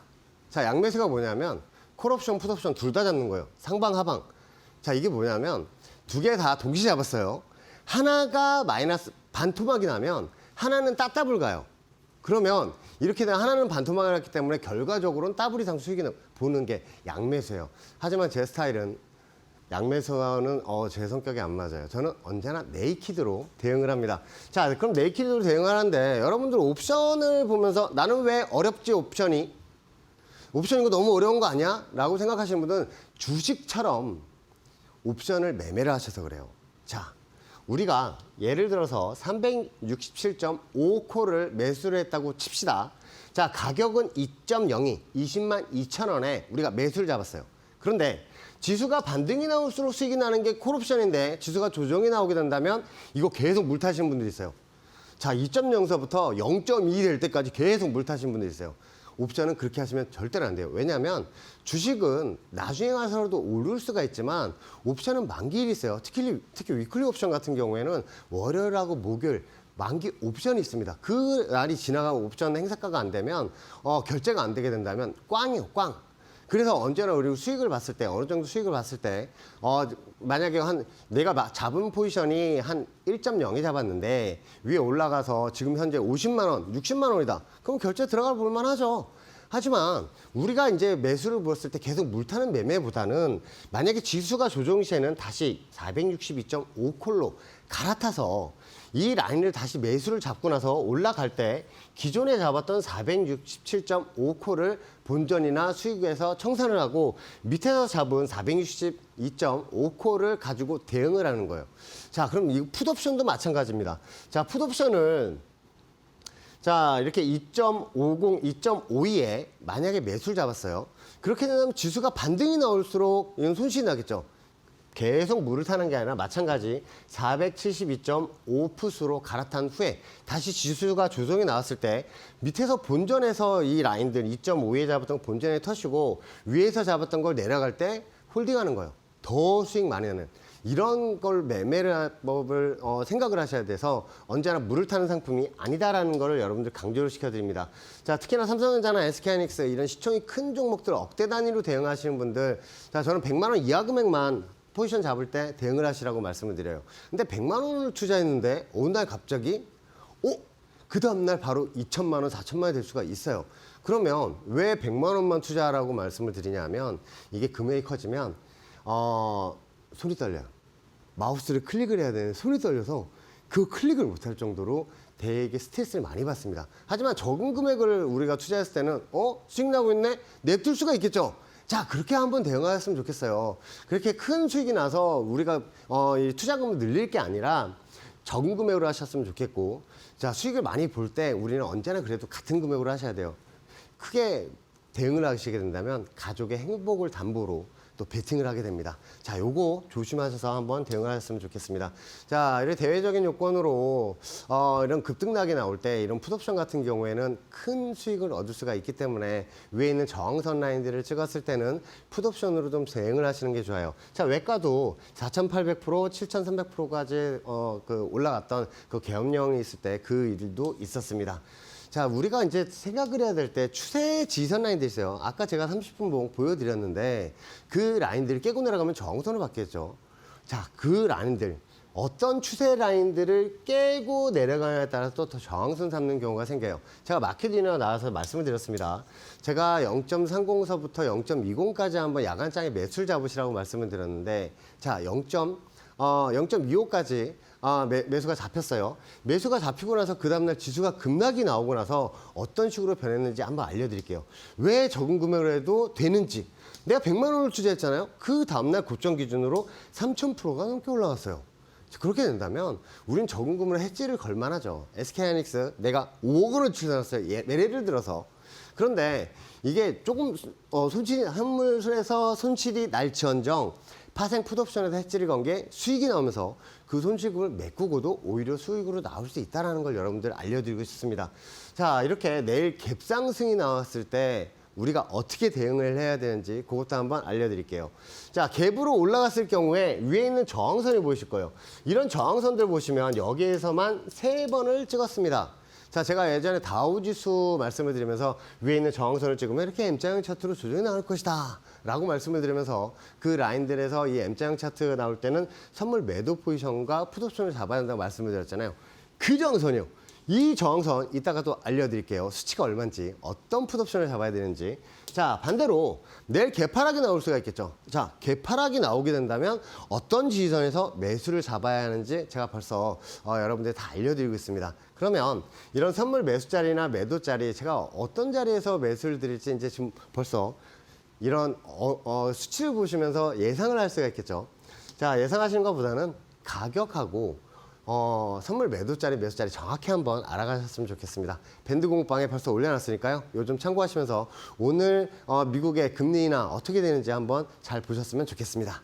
자, 양매수가 뭐냐면 콜옵션, 풋옵션 둘 다 잡는 거예요. 상방, 하방. 자, 이게 뭐냐면 두 개 다 동시에 잡았어요. 하나가 마이너스 반토막이 나면 하나는 따따블 가요. 그러면 이렇게 되면 하나는 반토막이 났기 때문에 결과적으로는 더블 이상 수익이 보는 게 양매수예요. 하지만 제 스타일은 양매수와는 제 성격이 안 맞아요. 저는 언제나 네이키드로 대응을 합니다. 자, 그럼 네이키드로 대응하는데 여러분들 옵션을 보면서 나는 왜 어렵지 옵션이? 옵션 이거 너무 어려운 거 아니야? 라고 생각하시는 분들은 주식처럼 옵션을 매매를 하셔서 그래요. 자, 우리가 예를 들어서 367.5콜을 매수를 했다고 칩시다. 자, 가격은 2.02, 20만 2천 원에 우리가 매수를 잡았어요. 그런데 지수가 반등이 나올수록 수익이 나는 게 콜옵션인데 지수가 조정이 나오게 된다면 이거 계속 물타시는 분들이 있어요. 자, 2.0서부터 0.2 될 때까지 계속 물타시는 분들이 있어요. 옵션은 그렇게 하시면 절대로 안 돼요. 왜냐하면 주식은 나중에 가서라도 오를 수가 있지만 옵션은 만기일이 있어요. 특히 위클리 옵션 같은 경우에는 월요일하고 목요일 만기 옵션이 있습니다. 그 날이 지나가고 옵션 행사가가 안 되면 결제가 안 되게 된다면 꽝이에요, 꽝. 그래서 언제나 우리 수익을 봤을 때 어느 정도 수익을 봤을 때 만약에 내가 잡은 포지션이 한 1.0이 잡았는데 위에 올라가서 지금 현재 50만 원, 60만 원이다. 그럼 결제 들어가 볼 만하죠. 하지만 우리가 이제 매수를 보았을 때 계속 물타는 매매보다는 만약에 지수가 조정 시에는 다시 462.5콜로 갈아타서 이 라인을 다시 매수를 잡고 나서 올라갈 때 기존에 잡았던 467.5콜을 본전이나 수익에서 청산을 하고 밑에서 잡은 462.5콜을 가지고 대응을 하는 거예요. 자, 그럼 이 풋옵션도 마찬가지입니다. 자, 풋옵션은 자, 이렇게 2.50, 2.52에 만약에 매수를 잡았어요. 그렇게 되면 지수가 반등이 나올수록 이건 손실이 나겠죠. 계속 물을 타는 게 아니라 마찬가지 472.5풋으로 갈아탄 후에 다시 지수가 조정이 나왔을 때 밑에서 본전에서 이 라인들 2.5에 잡았던 본전에 터시고 위에서 잡았던 걸 내려갈 때 홀딩하는 거예요. 더 수익 많이 나는. 이런 걸 매매를 법을 생각을 하셔야 돼서 언제나 물을 타는 상품이 아니다라는 거를 여러분들 강조를 시켜드립니다. 자, 특히나 삼성전자나 SK하이닉스 이런 시총이 큰 종목들 억대 단위로 대응하시는 분들, 자, 저는 100만 원 이하 금액만 포지션 잡을 때 대응을 하시라고 말씀을 드려요. 근데 100만 원을 투자했는데 어느 날 갑자기 그 다음날 바로 2천만 원, 4천만 원이 될 수가 있어요. 그러면 왜 100만 원만 투자하라고 말씀을 드리냐면 이게 금액이 커지면 손이 떨려요. 마우스를 클릭을 해야 되는 손이 떨려서 그 클릭을 못할 정도로 되게 스트레스를 많이 받습니다. 하지만 적은 금액을 우리가 투자했을 때는 수익 나고 있네? 냅둘 수가 있겠죠. 자, 그렇게 한번 대응하셨으면 좋겠어요. 그렇게 큰 수익이 나서 우리가 이 투자금을 늘릴 게 아니라 적은 금액으로 하셨으면 좋겠고, 자, 수익을 많이 볼 때 우리는 언제나 그래도 같은 금액으로 하셔야 돼요. 크게 대응을 하시게 된다면 가족의 행복을 담보로 또 베팅을 하게 됩니다. 자, 요거 조심하셔서 한번 대응을 하셨으면 좋겠습니다. 자, 이런 대외적인 요건으로 이런 급등락이 나올 때 이런 풋옵션 같은 경우에는 큰 수익을 얻을 수가 있기 때문에 위에 있는 저항선 라인들을 찍었을 때는 풋옵션으로 좀 대응을 하시는 게 좋아요. 자, 외과도 4,800%, 7,300%까지 올라갔던 그 계엄령이 있을 때 그 일도 있었습니다. 자, 우리가 이제 생각을 해야 될 때 추세 지선 라인들이 있어요. 아까 제가 30분 봉 보여드렸는데 그 라인들이 깨고 내려가면 저항선을 받겠죠. 자, 그 라인들, 어떤 추세 라인들을 깨고 내려가냐에 따라서 또 저항선 잡는 경우가 생겨요. 제가 마켓 위너 나와서 말씀을 드렸습니다. 제가 0.30서부터 0.20까지 한번 야간장에 매수를 잡으시라고 말씀을 드렸는데, 자, 0.25까지 매수가 잡혔어요. 매수가 잡히고 나서 그 다음날 지수가 급락이 나오고 나서 어떤 식으로 변했는지 한번 알려드릴게요. 왜 적은 금액으로 해도 되는지. 내가 100만 원을 투자했잖아요. 그 다음날 고점 기준으로 3,000%가 넘게 올라왔어요. 그렇게 된다면 우린 적은 금액으로 해지를 걸만하죠. SK하이닉스 내가 5억 원을 투자했어요. 예를 들어서. 그런데 이게 조금 손실이 한물에서 손실이 날지언정 파생 풋옵션에서 해지를 건 게 수익이 나오면서 그 손실금을 메꾸고도 오히려 수익으로 나올 수 있다는 걸 여러분들 알려드리고 싶습니다. 자, 이렇게 내일 갭상승이 나왔을 때 우리가 어떻게 대응을 해야 되는지 그것도 한번 알려드릴게요. 자, 갭으로 올라갔을 경우에 위에 있는 저항선이 보이실 거예요. 이런 저항선들 보시면 여기에서만 3번을 찍었습니다. 자, 제가 예전에 다우지수 말씀을 드리면서 위에 있는 저항선을 찍으면 이렇게 M자형 차트로 조정이 나올 것이다 라고 말씀을 드리면서 그 라인들에서 이 M자형 차트가 나올 때는 선물 매도 포지션과 풋옵션을 잡아야 한다고 말씀을 드렸잖아요. 그 저항선이요. 이 저항선 이따가 또 알려드릴게요. 수치가 얼마인지, 어떤 풋옵션을 잡아야 되는지. 자, 반대로 내일 개파락이 나올 수가 있겠죠. 자, 개파락이 나오게 된다면 어떤 지지선에서 매수를 잡아야 하는지 제가 벌써 여러분들 다 알려드리고 있습니다. 그러면 이런 선물 매수 자리나 매도 자리, 제가 어떤 자리에서 매수를 드릴지 이제 지금 벌써 이런 수치를 보시면서 예상을 할 수가 있겠죠. 자, 예상하시는 것보다는 가격하고 선물 매도짜리 매수짜리 정확히 한번 알아가셨으면 좋겠습니다. 밴드 공부방에 벌써 올려놨으니까요. 요즘 참고하시면서 오늘 미국의 금리 인하 어떻게 되는지 한번 잘 보셨으면 좋겠습니다.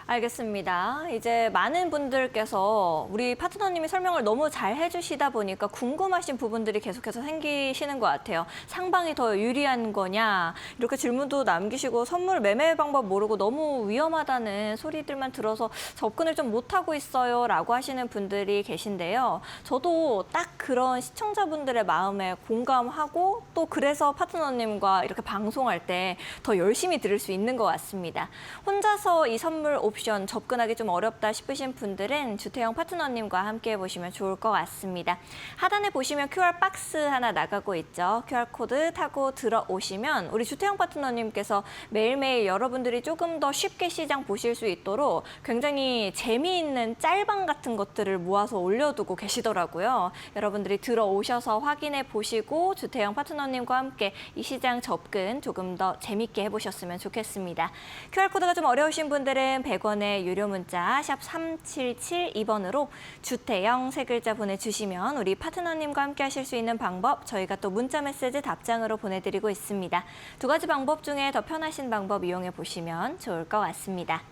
알겠습니다. 이제 많은 분들께서 우리 파트너님이 설명을 너무 잘 해주시다 보니까 궁금하신 부분들이 계속해서 생기시는 것 같아요. 상방이 더 유리한 거냐 이렇게 질문도 남기시고 선물 매매 방법 모르고 너무 위험하다는 소리들만 들어서 접근을 좀 못하고 있어요 라고 하시는 분들이 계신데요. 저도 딱 그런 시청자분들의 마음에 공감하고 또 그래서 파트너님과 이렇게 방송할 때 더 열심히 들을 수 있는 것 같습니다. 혼자서 이 선물 옵션 접근하기 좀 어렵다 싶으신 분들은 주태영 파트너님과 함께 해보시면 좋을 것 같습니다. 하단에 보시면 QR 박스 하나 나가고 있죠. QR코드 타고 들어오시면 우리 주태영 파트너님께서 매일매일 여러분들이 조금 더 쉽게 시장 보실 수 있도록 굉장히 재미있는 짤방 같은 것들을 모아서 올려두고 계시더라고요. 여러분들이 들어오셔서 확인해 보시고 주태영 파트너님과 함께 이 시장 접근 조금 더 재밌게 해보셨으면 좋겠습니다. QR코드가 좀 어려우신 분들은 100원의 유료 문자 샵 3772번으로 주태영 세 글자 보내주시면 우리 파트너님과 함께 하실 수 있는 방법 저희가 또 문자 메시지 답장으로 보내드리고 있습니다. 두 가지 방법 중에 더 편하신 방법 이용해 보시면 좋을 것 같습니다.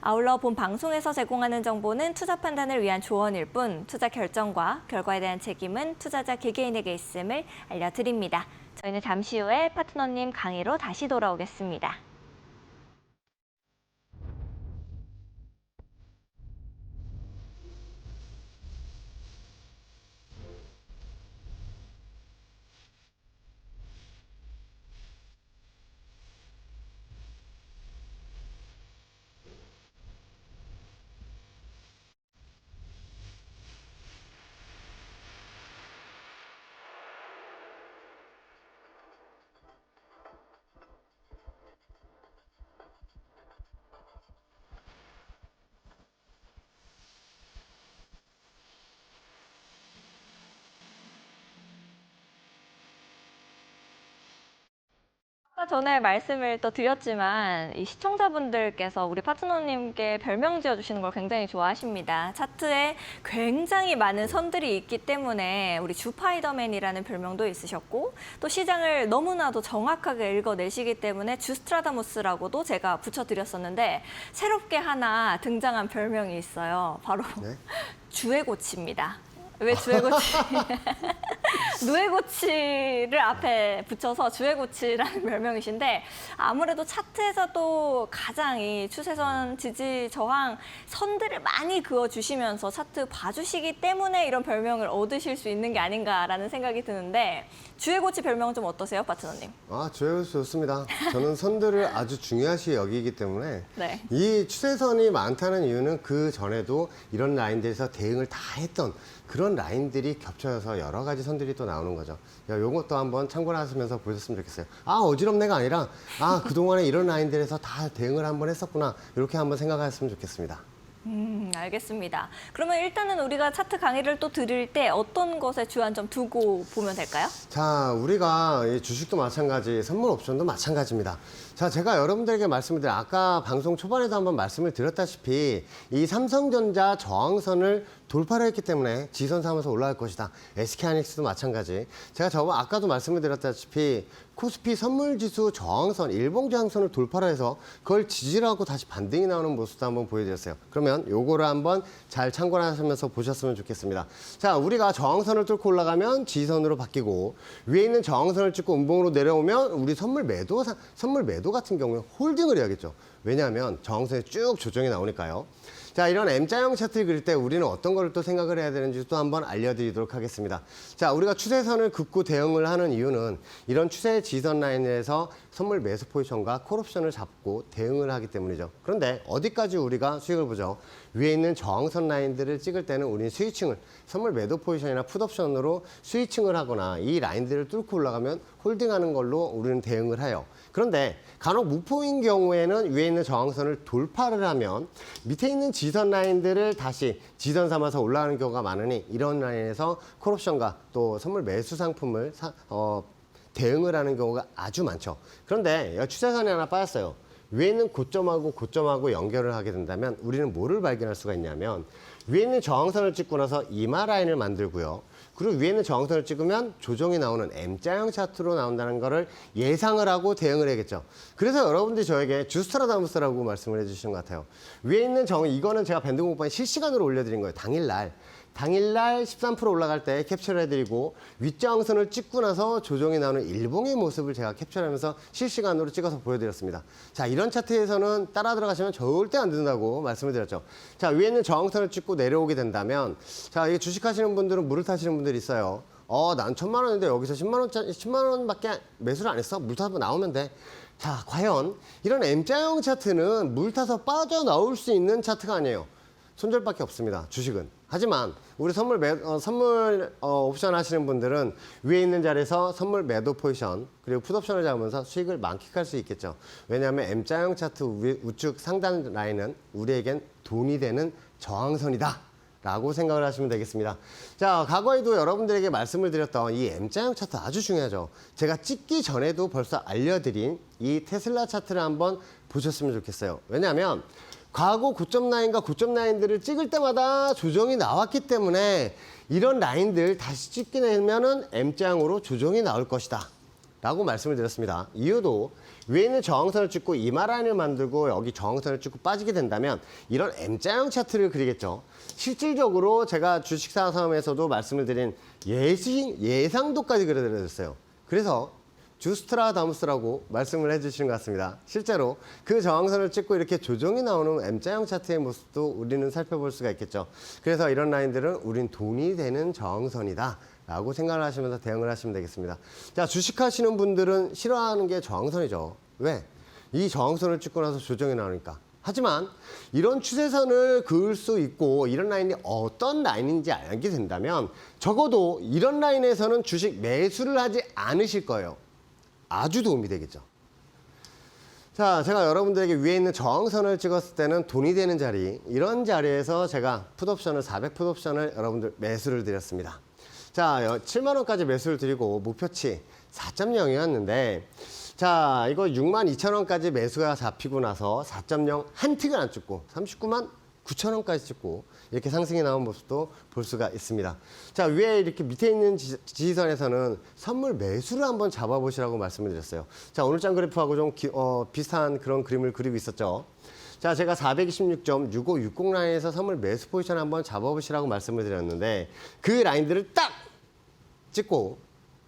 아울러 본 방송에서 제공하는 정보는 투자 판단을 위한 조언일 뿐 투자 결정과 결과에 대한 책임은 투자자 개개인에게 있음을 알려드립니다. 저희는 잠시 후에 파트너님 강의로 다시 돌아오겠습니다. 아까 전에 말씀을 또 드렸지만 이 시청자분들께서 우리 파트너님께 별명 지어주시는 걸 굉장히 좋아하십니다. 차트에 굉장히 많은 선들이 있기 때문에 우리 주파이더맨이라는 별명도 있으셨고 또 시장을 너무나도 정확하게 읽어내시기 때문에 주스트라다무스라고도 제가 붙여드렸었는데 새롭게 하나 등장한 별명이 있어요. 바로 네? 주애고치입니다. 왜 주애고치? 누에고치를 앞에 붙여서 주애고치라는 별명이신데 아무래도 차트에서도 가장 이 추세선 지지 저항 선들을 많이 그어주시면서 차트 봐주시기 때문에 이런 별명을 얻으실 수 있는 게 아닌가라는 생각이 드는데 주애고치 별명은 좀 어떠세요, 파트너님? 주혜고치 좋습니다. 저는 선들을 아주 중요시 여기기 때문에 네. 이 추세선이 많다는 이유는 그 전에도 이런 라인들에서 대응을 다 했던 그런 라인들이 겹쳐져서 여러 가지 선들이 또 나오는 거죠. 요것도 한번 참고하시면서 보셨으면 좋겠어요. 어지럽네가 아니라 그동안에 이런 라인들에서 다 대응을 한번 했었구나. 이렇게 한번 생각하셨으면 좋겠습니다. 알겠습니다. 그러면 일단은 우리가 차트 강의를 또 들을 때 어떤 것에 주안 좀 두고 보면 될까요? 자, 우리가 이 주식도 마찬가지, 선물 옵션도 마찬가지입니다. 자, 제가 여러분들에게 말씀을 드린 아까 방송 초반에도 한번 말씀을 드렸다시피 이 삼성전자 저항선을 돌파를 했기 때문에 지선 삼아서 올라갈 것이다. SK하이닉스도 마찬가지. 제가 아까도 말씀을 드렸다시피 코스피 선물지수 저항선, 일봉 저항선을 돌파를 해서 그걸 지지를 하고 다시 반등이 나오는 모습도 한번 보여드렸어요. 그러면 요거를 한번 잘 참고하시면서 보셨으면 좋겠습니다. 자, 우리가 저항선을 뚫고 올라가면 지선으로 바뀌고 위에 있는 저항선을 찍고 음봉으로 내려오면 우리 선물 매도 같은 경우에 홀딩을 해야겠죠. 왜냐하면 저항선에 쭉 조정이 나오니까요. 자, 이런 M자형 차트를 그릴 때 우리는 어떤 거를 또 생각을 해야 되는지 또 한번 알려드리도록 하겠습니다. 자, 우리가 추세선을 긋고 대응을 하는 이유는 이런 추세 지선 라인에서 선물 매수 포지션과 콜옵션을 잡고 대응을 하기 때문이죠. 그런데 어디까지 우리가 수익을 보죠? 위에 있는 저항선 라인들을 찍을 때는 우리는 스위칭을 선물 매도 포지션이나 풋옵션으로 스위칭을 하거나 이 라인들을 뚫고 올라가면 홀딩하는 걸로 우리는 대응을 해요. 그런데 간혹 무포인 경우에는 위에 있는 저항선을 돌파를 하면 밑에 있는 지선 라인들을 다시 지선 삼아서 올라가는 경우가 많으니 이런 라인에서 콜옵션과 또 선물 매수 상품을 대응을 하는 경우가 아주 많죠. 그런데 추세선이 하나 빠졌어요. 위에 있는 고점하고 연결을 하게 된다면 우리는 뭐를 발견할 수가 있냐면 위에 있는 저항선을 찍고 나서 이마 라인을 만들고요. 그리고 위에 있는 저항선을 찍으면 조정이 나오는 M자형 차트로 나온다는 거를 예상을 하고 대응을 해야겠죠. 그래서 여러분들이 저에게 주스트라다무스라고 말씀을 해주시는 것 같아요. 위에 있는 이거는 제가 밴드 공부방에 실시간으로 올려드린 거예요. 당일날 13% 올라갈 때 캡처를 해드리고 윗저항선을 찍고 나서 조정이 나오는 일봉의 모습을 제가 캡처하면서 실시간으로 찍어서 보여드렸습니다. 자, 이런 차트에서는 따라 들어가시면 절대 안 된다고 말씀을 드렸죠. 자, 위에 있는 저항선을 찍고 내려오게 된다면 자, 이게 주식하시는 분들은 물을 타시는 분들이 있어요. 난 1,000만 원인데 여기서 10만 원밖에 매수를 안 했어. 물 타서 나오면 돼. 자, 과연 이런 M자형 차트는 물 타서 빠져나올 수 있는 차트가 아니에요. 손절밖에 없습니다. 주식은. 하지만 우리 선물 옵션 하시는 분들은 위에 있는 자리에서 선물 매도 포지션 그리고 풋옵션을 잡으면서 수익을 만끽할 수 있겠죠. 왜냐하면 M자형 차트 우측 상단 라인은 우리에겐 돈이 되는 저항선이다 라고 생각을 하시면 되겠습니다. 자, 과거에도 여러분들에게 말씀을 드렸던 이 M자형 차트 아주 중요하죠. 제가 찍기 전에도 벌써 알려드린 이 테슬라 차트를 한번 보셨으면 좋겠어요. 왜냐하면 과거 고점 라인과 고점 라인들을 찍을 때마다 조정이 나왔기 때문에 이런 라인들 다시 찍게 되면은 M자형으로 조정이 나올 것이다 라고 말씀을 드렸습니다. 이유도 위에 있는 저항선을 찍고 이마 라인을 만들고 여기 저항선을 찍고 빠지게 된다면 이런 M자형 차트를 그리겠죠. 실질적으로 제가 주식사상에서도 말씀을 드린 예상도까지 그려드렸어요. 그래서 주스트라다무스라고 말씀을 해주시는 것 같습니다. 실제로 그 저항선을 찍고 이렇게 조정이 나오는 M자형 차트의 모습도 우리는 살펴볼 수가 있겠죠. 그래서 이런 라인들은 우린 돈이 되는 저항선이다 라고 생각을 하시면서 대응을 하시면 되겠습니다. 자, 주식하시는 분들은 싫어하는 게 저항선이죠. 왜? 이 저항선을 찍고 나서 조정이 나오니까. 하지만 이런 추세선을 그을 수 있고 이런 라인이 어떤 라인인지 알게 된다면 적어도 이런 라인에서는 주식 매수를 하지 않으실 거예요. 아주 도움이 되겠죠. 자, 제가 여러분들에게 위에 있는 저항선을 찍었을 때는 돈이 되는 자리, 이런 자리에서 제가 풋옵션을 400 풋옵션을 여러분들 매수를 드렸습니다. 자, 7만 원까지 매수를 드리고 목표치 4.0이었는데 자, 이거 62,000원까지 매수가 잡히고 나서 4.0 한 틱을 안 찍고 39만 9,000원까지 찍고 이렇게 상승이 나온 모습도 볼 수가 있습니다. 자, 위에 이렇게 밑에 있는 지지선에서는 선물 매수를 한번 잡아보시라고 말씀을 드렸어요. 자, 오늘장 그래프하고 좀 비슷한 그런 그림을 그리고 있었죠. 자, 제가 426.6560 라인에서 선물 매수 포지션 한번 잡아보시라고 말씀을 드렸는데 그 라인들을 딱 찍고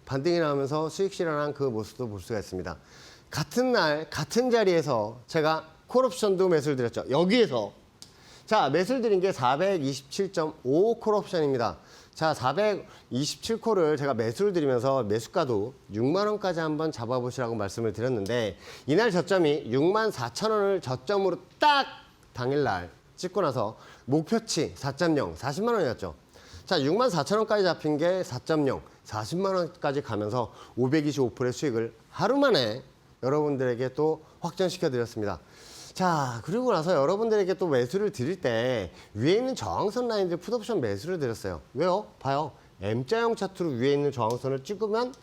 반등이 나오면서 수익 실현한 그 모습도 볼 수가 있습니다. 같은 날 같은 자리에서 제가 콜옵션도 매수를 드렸죠. 여기에서 자, 매수를 드린 게 427.5 콜옵션입니다. 자, 427콜을 제가 매수를 드리면서 매수가도 6만 원까지 한번 잡아보시라고 말씀을 드렸는데 이날 저점이 64,000원을 저점으로 딱 당일날 찍고 나서 목표치 4.0, 40만 원이었죠. 자, 64,000원까지 잡힌 게 4.0, 40만 원까지 가면서 525%의 수익을 하루 만에 여러분들에게 또 확정시켜 드렸습니다. 자, 그리고 나서 여러분들에게 또 매수를 드릴 때 위에 있는 저항선 라인들 풋옵션 매수를 드렸어요. 왜요? 봐요. M자형 차트로 위에 있는 저항선을 찍으면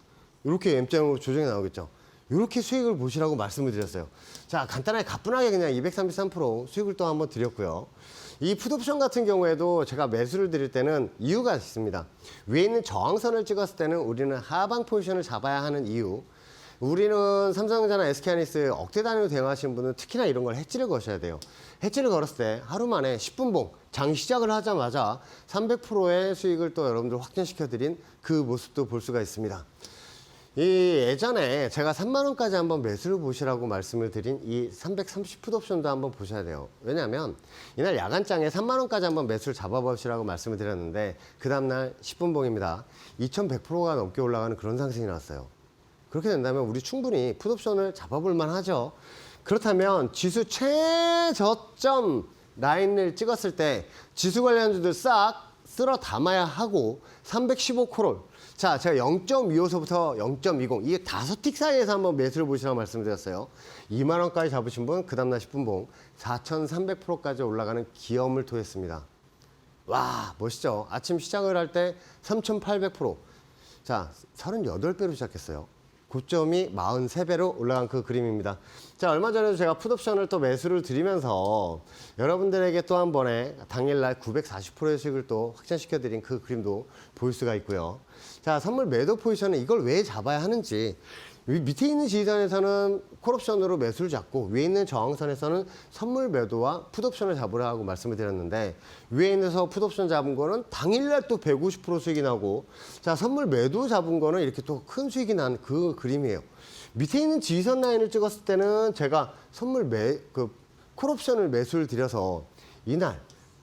이렇게 M자형으로 조정이 나오겠죠. 이렇게 수익을 보시라고 말씀을 드렸어요. 자, 간단하게 가뿐하게 그냥 233% 수익을 또 한번 드렸고요. 이 풋옵션 같은 경우에도 제가 매수를 드릴 때는 이유가 있습니다. 위에 있는 저항선을 찍었을 때는 우리는 하방 포지션을 잡아야 하는 이유. 우리는 삼성전자나 SK하이닉스 억대 단위로 대응하시는 분은 특히나 이런 걸 해지를 거셔야 돼요. 해지를 걸었을 때 하루 만에 10분봉 장 시작을 하자마자 300%의 수익을 또 여러분들 확정시켜 드린 그 모습도 볼 수가 있습니다. 이 예전에 제가 3만 원까지 한번 매수를 보시라고 말씀을 드린 이 330 풋옵션도 한번 보셔야 돼요. 왜냐하면 이날 야간장에 3만 원까지 한번 매수를 잡아보시라고 말씀을 드렸는데 그 다음날 10분봉입니다. 2100%가 넘게 올라가는 그런 상승이 나왔어요. 그렇게 된다면 우리 충분히 풋옵션을 잡아볼 만하죠. 그렇다면 지수 최저점 라인을 찍었을 때 지수 관련주들 싹 쓸어 담아야 하고 315코롤. 자, 제가 0.25서부터 0.20 이게 5틱 사이에서 한번 매수를 보시라고 말씀드렸어요. 2만 원까지 잡으신 분 그 다음날 10분봉 4,300%까지 올라가는 기염을 토했습니다. 와, 멋있죠? 아침 시작을 할 때 3,800%. 자, 38배로 시작했어요. 고점이 43배로 올라간 그 그림입니다. 자, 얼마 전에도 제가 풋옵션을 또 매수를 드리면서 여러분들에게 또 한 번에 당일날 940%의 수익을 또 확정시켜드린 그 그림도 볼 수가 있고요. 자, 선물 매도 포지션은 이걸 왜 잡아야 하는지. 밑에 있는 지지선에서는 콜옵션으로 매수를 잡고 위에 있는 저항선에서는 선물 매도와 풋옵션을 잡으라고 말씀을 드렸는데 위에 있는서 풋옵션 잡은 거는 당일날 또 150% 수익이 나고 자, 선물 매도 잡은 거는 이렇게 또 큰 수익이 난 그 그림이에요. 밑에 있는 지지선 라인을 찍었을 때는 제가 선물 콜옵션을 매수를 드려서 이날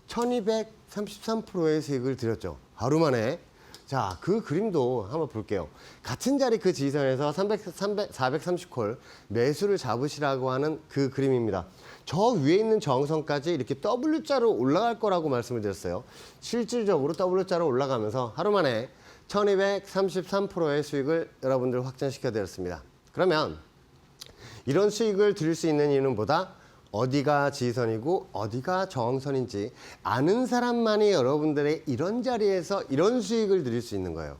1233%의 수익을 드렸죠. 하루 만에. 자, 그 그림도 한번 볼게요. 같은 자리 그 지지선에서 430콜 매수를 잡으시라고 하는 그 그림입니다. 저 위에 있는 저항선까지 이렇게 W자로 올라갈 거라고 말씀을 드렸어요. 실질적으로 W자로 올라가면서 하루 만에 1233%의 수익을 여러분들 확정시켜 드렸습니다. 그러면 이런 수익을 드릴 수 있는 이유는 뭐다? 어디가 지지선이고 어디가 저항선인지 아는 사람만이 여러분들의 이런 자리에서 이런 수익을 드릴 수 있는 거예요.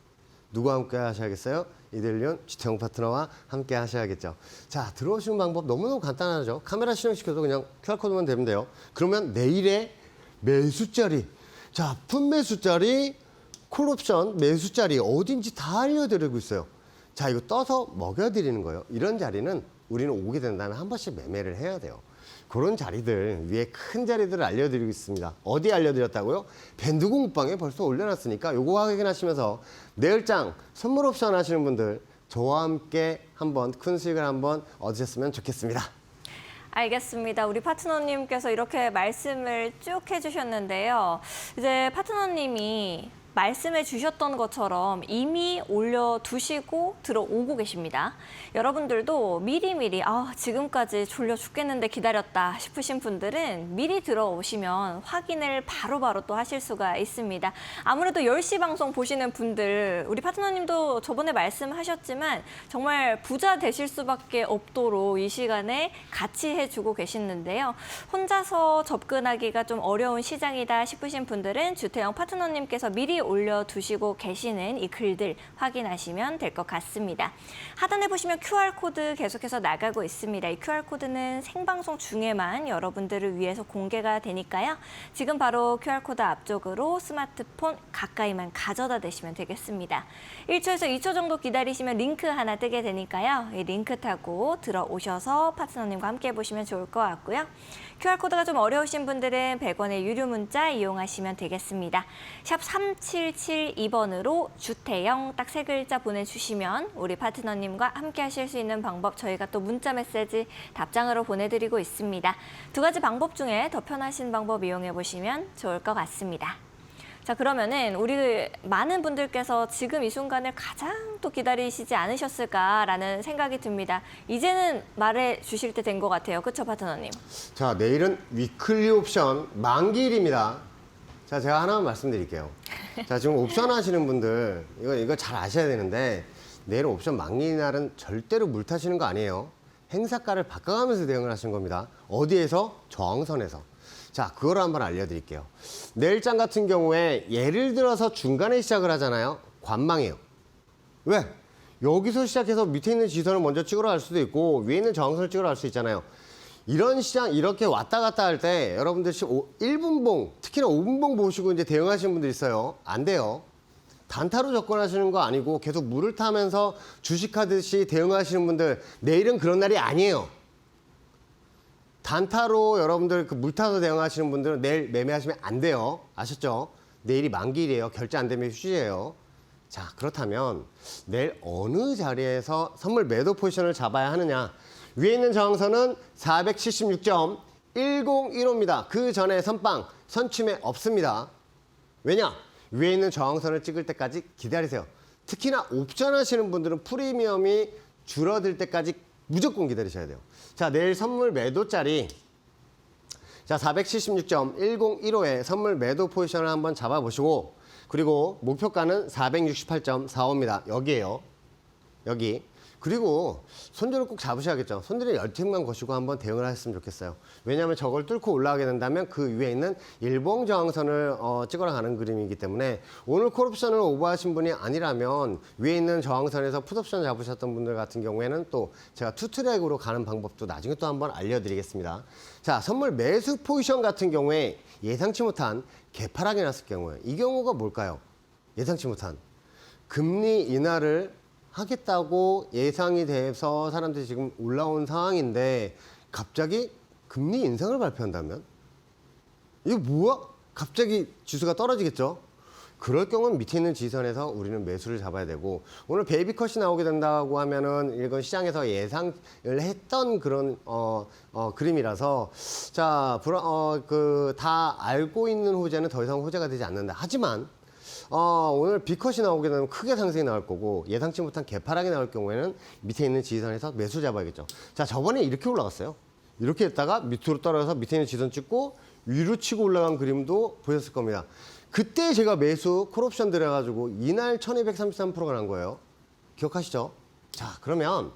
누구와 함께 하셔야겠어요? 이델리온 주태용 파트너와 함께 하셔야겠죠. 자, 들어오시는 방법 너무너무 간단하죠. 카메라 실행시켜서 그냥 QR코드만 되면 돼요. 그러면 내일의 매수자리, 자, 풋매수자리, 콜옵션 매수자리 어딘지 다 알려드리고 있어요. 자, 이거 떠서 먹여드리는 거예요. 이런 자리는 우리는 오게 된다면 한 번씩 매매를 해야 돼요. 그런 자리들, 위에 큰 자리들을 알려드리고 있습니다. 어디 알려드렸다고요? 밴드 공부방에 벌써 올려놨으니까 요거 확인하시면서 내일장 선물 옵션 하시는 분들 저와 함께 한번 큰 수익을 한번 얻으셨으면 좋겠습니다. 알겠습니다. 우리 파트너님께서 이렇게 말씀을 쭉 해주셨는데요. 이제 파트너님이 말씀해 주셨던 것처럼 이미 올려두시고 들어오고 계십니다. 여러분들도 미리미리 지금까지 졸려 죽겠는데 기다렸다 싶으신 분들은 미리 들어오시면 확인을 바로바로 또 하실 수가 있습니다. 아무래도 10시 방송 보시는 분들, 우리 파트너님도 저번에 말씀하셨지만 정말 부자 되실 수밖에 없도록 이 시간에 같이 해주고 계시는데요. 혼자서 접근하기가 좀 어려운 시장이다 싶으신 분들은 주태영 파트너님께서 미리 올려두시고 계시는 이 글들 확인하시면 될 것 같습니다. 하단에 보시면 QR코드 계속해서 나가고 있습니다. 이 QR코드는 생방송 중에만 여러분들을 위해서 공개가 되니까요. 지금 바로 QR코드 앞쪽으로 스마트폰 가까이만 가져다 대시면 되겠습니다. 1초에서 2초 정도 기다리시면 링크 하나 뜨게 되니까요. 이 링크 타고 들어오셔서 파트너님과 함께 보시면 좋을 것 같고요. QR코드가 좀 어려우신 분들은 100원의 유료 문자 이용하시면 되겠습니다. 샵 3772번으로 주태영 딱 3글자 보내주시면 우리 파트너님과 함께 하실 수 있는 방법 저희가 또 문자 메시지 답장으로 보내드리고 있습니다. 2가지 방법 중에 더 편하신 방법 이용해 보시면 좋을 것 같습니다. 자, 그러면은 우리 많은 분들께서 지금 이 순간을 가장 또 기다리시지 않으셨을까라는 생각이 듭니다. 이제는 말해 주실 때 된 것 같아요. 그렇죠, 파트너님? 자, 내일은 위클리 옵션 만기일입니다. 자, 제가 하나만 말씀드릴게요. 자, 지금 옵션 하시는 분들 이거 잘 아셔야 되는데 내일 옵션 만기 날은 절대로 물 타시는 거 아니에요. 행사가를 바꿔가면서 대응을 하시는 겁니다. 어디에서? 저항선에서. 자, 그거를 한번 알려드릴게요. 내일장 같은 경우에 예를 들어서 중간에 시작을 하잖아요. 관망이에요. 왜? 여기서 시작해서 밑에 있는 지선을 먼저 찍으러 갈 수도 있고 위에 있는 저항선을 찍으러 갈 수 있잖아요. 이런 시장 이렇게 왔다 갔다 할 때 여러분들 1분봉, 특히나 5분봉 보시고 이제 대응하시는 분들 있어요. 안 돼요. 단타로 접근하시는 거 아니고 계속 물을 타면서 주식하듯이 대응하시는 분들 내일은 그런 날이 아니에요. 단타로 여러분들 물 타서 대응하시는 분들은 내일 매매하시면 안 돼요. 아셨죠? 내일이 만기일이에요. 결제 안 되면 휴지예요. 자, 그렇다면 내일 어느 자리에서 선물 매도 포지션을 잡아야 하느냐? 위에 있는 저항선은 476.101호입니다. 그 전에 선빵, 선침해 없습니다. 왜냐? 위에 있는 저항선을 찍을 때까지 기다리세요. 특히나 옵션 하시는 분들은 프리미엄이 줄어들 때까지 무조건 기다리셔야 돼요. 자, 내일 선물 매도짜리. 자, 476.101호에 선물 매도 포지션을 한번 잡아보시고 그리고 목표가는 468.45입니다. 여기에요. 여기. 그리고 손절을 꼭 잡으셔야겠죠. 손절에 열팀만 거시고 한번 대응을 하셨으면 좋겠어요. 왜냐하면 저걸 뚫고 올라가게 된다면 그 위에 있는 일봉 저항선을 찍어라 가는 그림이기 때문에 오늘 콜옵션을 오버하신 분이 아니라면 위에 있는 저항선에서 풋옵션 잡으셨던 분들 같은 경우에는 또 제가 투트랙으로 가는 방법도 나중에 또 한번 알려드리겠습니다. 자, 선물 매수 포지션 같은 경우에 예상치 못한 개파락이 났을 경우에 이 경우가 뭘까요? 예상치 못한 금리 인하를 하겠다고 예상이 돼서 사람들이 지금 올라온 상황인데 갑자기 금리 인상을 발표한다면 이거 뭐야? 갑자기 지수가 떨어지겠죠? 그럴 경우는 밑에 있는 지선에서 우리는 매수를 잡아야 되고 오늘 베이비컷이 나오게 된다고 하면은 이건 시장에서 예상을 했던 그런 그림이라서 자, 다 알고 있는 호재는 더 이상 호재가 되지 않는다. 하지만 오늘 B컷이 나오게 되면 크게 상승이 나올 거고 예상치 못한 개파락이 나올 경우에는 밑에 있는 지선에서 매수 잡아야겠죠. 자, 저번에 이렇게 올라갔어요. 이렇게 했다가 밑으로 떨어져서 밑에 있는 지선 찍고 위로 치고 올라간 그림도 보셨을 겁니다. 그때 제가 매수 콜옵션 들여가지고 이날 1233%가 난 거예요. 기억하시죠? 자, 그러면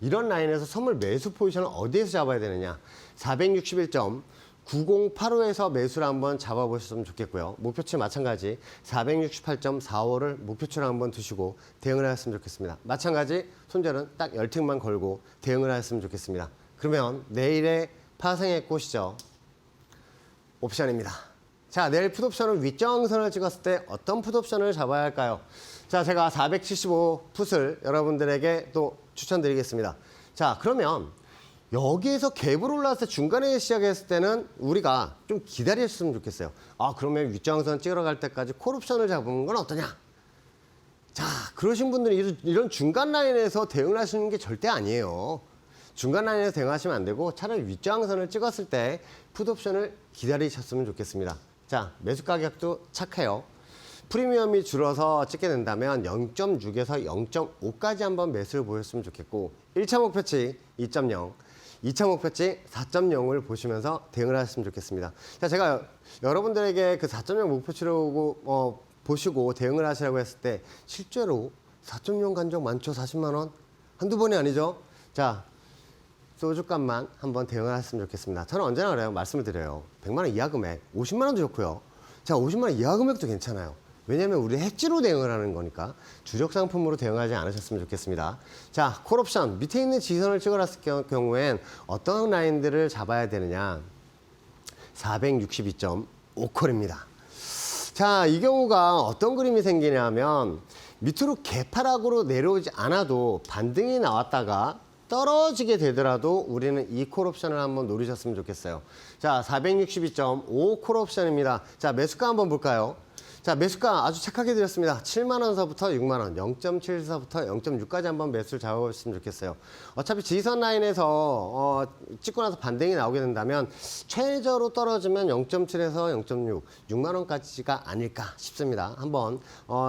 이런 라인에서 선물 매수 포지션을 어디에서 잡아야 되느냐? 461.9085에서 매수를 한번 잡아보셨으면 좋겠고요. 목표치 마찬가지 468.45를 목표치로 한번 두시고 대응을 하셨으면 좋겠습니다. 마찬가지 손절은 딱 10틱만 걸고 대응을 하셨으면 좋겠습니다. 그러면 내일의 파생의 꽃이죠. 옵션입니다. 자, 내일 풋옵션을 윗정선을 찍었을 때 어떤 풋옵션을 잡아야 할까요? 자, 제가 475풋을 여러분들에게 또 추천드리겠습니다. 자, 그러면 여기에서 갭으로 올라왔을 때 중간에 시작했을 때는 우리가 좀 기다렸으면 좋겠어요. 아, 그러면 윗정선 찍으러 갈 때까지 콜옵션을 잡은 건 어떠냐? 자, 그러신 분들은 이런 중간 라인에서 대응을 하시는 게 절대 아니에요. 중간 라인에서 대응하시면 안 되고 차라리 윗저항선을 찍었을 때 풋옵션을 기다리셨으면 좋겠습니다. 자, 매수 가격도 착해요. 프리미엄이 줄어서 찍게 된다면 0.6에서 0.5까지 한번 매수를 보셨으면 좋겠고 1차 목표치 2.0, 2차 목표치 4.0을 보시면서 대응을 하셨으면 좋겠습니다. 자, 제가 여러분들에게 그 4.0 목표치로 보시고 대응을 하시라고 했을 때 실제로 4.0 간적 많죠? 40만 원? 한두 번이 아니죠? 자, 소주값만 한번 대응을 하셨으면 좋겠습니다. 저는 언제나 그래요. 말씀을 드려요. 100만 원 이하 금액, 50만 원도 좋고요. 자, 50만 원 이하 금액도 괜찮아요. 왜냐하면 우리 해지로 대응을 하는 거니까 주력 상품으로 대응하지 않으셨으면 좋겠습니다. 자, 콜옵션 밑에 있는 지선을 찍어놨을 경우엔 어떤 라인들을 잡아야 되느냐? 462.5콜입니다. 자, 이 경우가 어떤 그림이 생기냐면 밑으로 개파락으로 내려오지 않아도 반등이 나왔다가 떨어지게 되더라도 우리는 이 콜옵션을 한번 노리셨으면 좋겠어요. 자, 462.5 콜옵션입니다. 자, 매수가 한번 볼까요? 자, 매수가 아주 착하게 드렸습니다. 7만 원서부터 6만 원, 0.7서부터 0.6까지 한번 매수를 잡아보셨으면 좋겠어요. 어차피 지선 라인에서 찍고 나서 반등이 나오게 된다면 최저로 떨어지면 0.7에서 0.6, 6만 원까지가 아닐까 싶습니다. 한번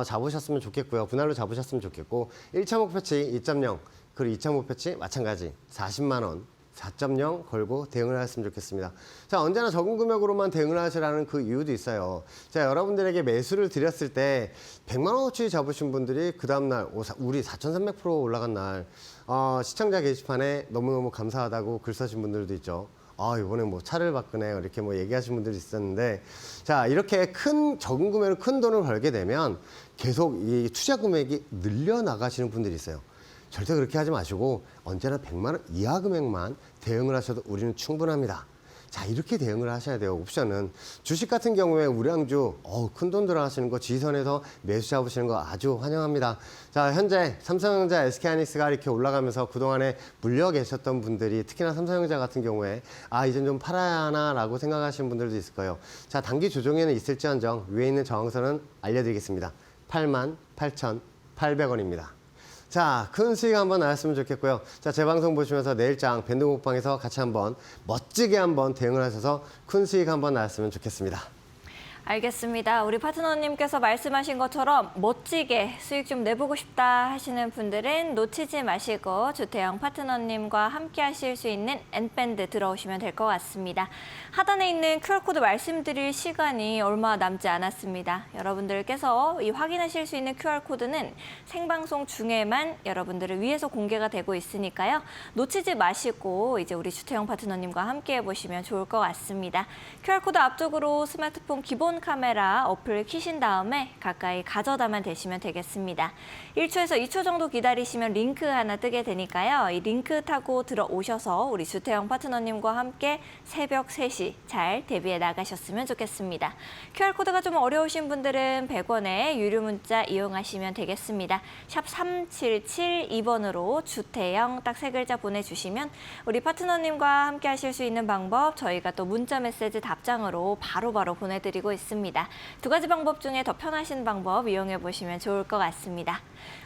잡으셨으면 좋겠고요. 분할로 잡으셨으면 좋겠고 1차 목표치 2.0, 그리고 2차 목표치 마찬가지 40만 원. 4.0 걸고 대응을 하셨으면 좋겠습니다. 자, 언제나 적은 금액으로만 대응을 하시라는 그 이유도 있어요. 자, 여러분들에게 매수를 드렸을 때 100만 원어치 잡으신 분들이 그 다음날 우리 4,300% 올라간 날 시청자 게시판에 너무너무 감사하다고 글 써신 분들도 있죠. 아, 이번에 뭐 차를 바꾸네요. 이렇게 뭐 얘기하신 분들이 있었는데, 자, 이렇게 적은 금액으로 큰 돈을 벌게 되면 계속 이 투자 금액이 늘려나가시는 분들이 있어요. 절대 그렇게 하지 마시고 언제나 100만 원 이하 금액만 대응을 하셔도 우리는 충분합니다. 자, 이렇게 대응을 하셔야 돼요. 옵션은 주식 같은 경우에 우량주 큰 돈 들어가시는 거 지선에서 매수 잡으시는 거 아주 환영합니다. 자, 현재 삼성전자, SK하이닉스가 이렇게 올라가면서 그동안에 물려 계셨던 분들이 특히나 삼성전자 같은 경우에 이젠 좀 팔아야 하나라고 생각하시는 분들도 있을 거예요. 자, 단기 조정에는 있을지언정 위에 있는 저항선은 알려드리겠습니다. 88,800원입니다. 자, 큰 수익 한번 나왔으면 좋겠고요. 자, 제 방송 보시면서 내일장 밴드 목방에서 같이 한번 멋지게 한번 대응을 하셔서 큰 수익 한번 나왔으면 좋겠습니다. 알겠습니다. 우리 파트너님께서 말씀하신 것처럼 멋지게 수익 좀 내보고 싶다 하시는 분들은 놓치지 마시고 주태영 파트너님과 함께 하실 수 있는 N밴드 들어오시면 될 것 같습니다. 하단에 있는 QR코드 말씀드릴 시간이 얼마 남지 않았습니다. 여러분들께서 이 확인하실 수 있는 QR코드는 생방송 중에만 여러분들을 위해서 공개가 되고 있으니까요. 놓치지 마시고 이제 우리 주태영 파트너님과 함께 해보시면 좋을 것 같습니다. QR코드 앞쪽으로 스마트폰 기본 카메라 어플 키신 다음에 가까이 가져다만 대시면 되겠습니다. 1초에서 2초 정도 기다리시면 링크 하나 뜨게 되니까요. 이 링크 타고 들어오셔서 우리 주태영 파트너님과 함께 새벽 3시 잘 대비해 나가셨으면 좋겠습니다. QR코드가 좀 어려우신 분들은 100원의 유료 문자 이용하시면 되겠습니다. 샵 3772번으로 주태영 딱 3글자 보내주시면 우리 파트너님과 함께 하실 수 있는 방법 저희가 또 문자 메시지 답장으로 바로바로 보내드리고 있습니다. 두 가지 방법 중에 더 편하신 방법 이용해 보시면 좋을 것 같습니다.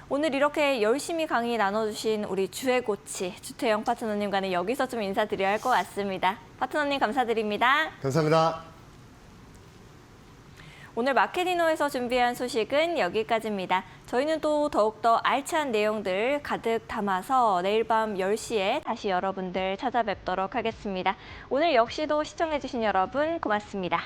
오늘 이렇게 열심히 강의 나눠주신 우리 주의 고치 주태영 파트너님과는 여기서 좀 인사드려야 할 것 같습니다. 파트너님 감사드립니다. 감사합니다. 오늘 마케디노에서 준비한 소식은 여기까지입니다. 저희는 또 더욱더 알찬 내용들 가득 담아서 내일 밤 10시에 다시 여러분들 찾아뵙도록 하겠습니다. 오늘 역시도 시청해주신 여러분 고맙습니다.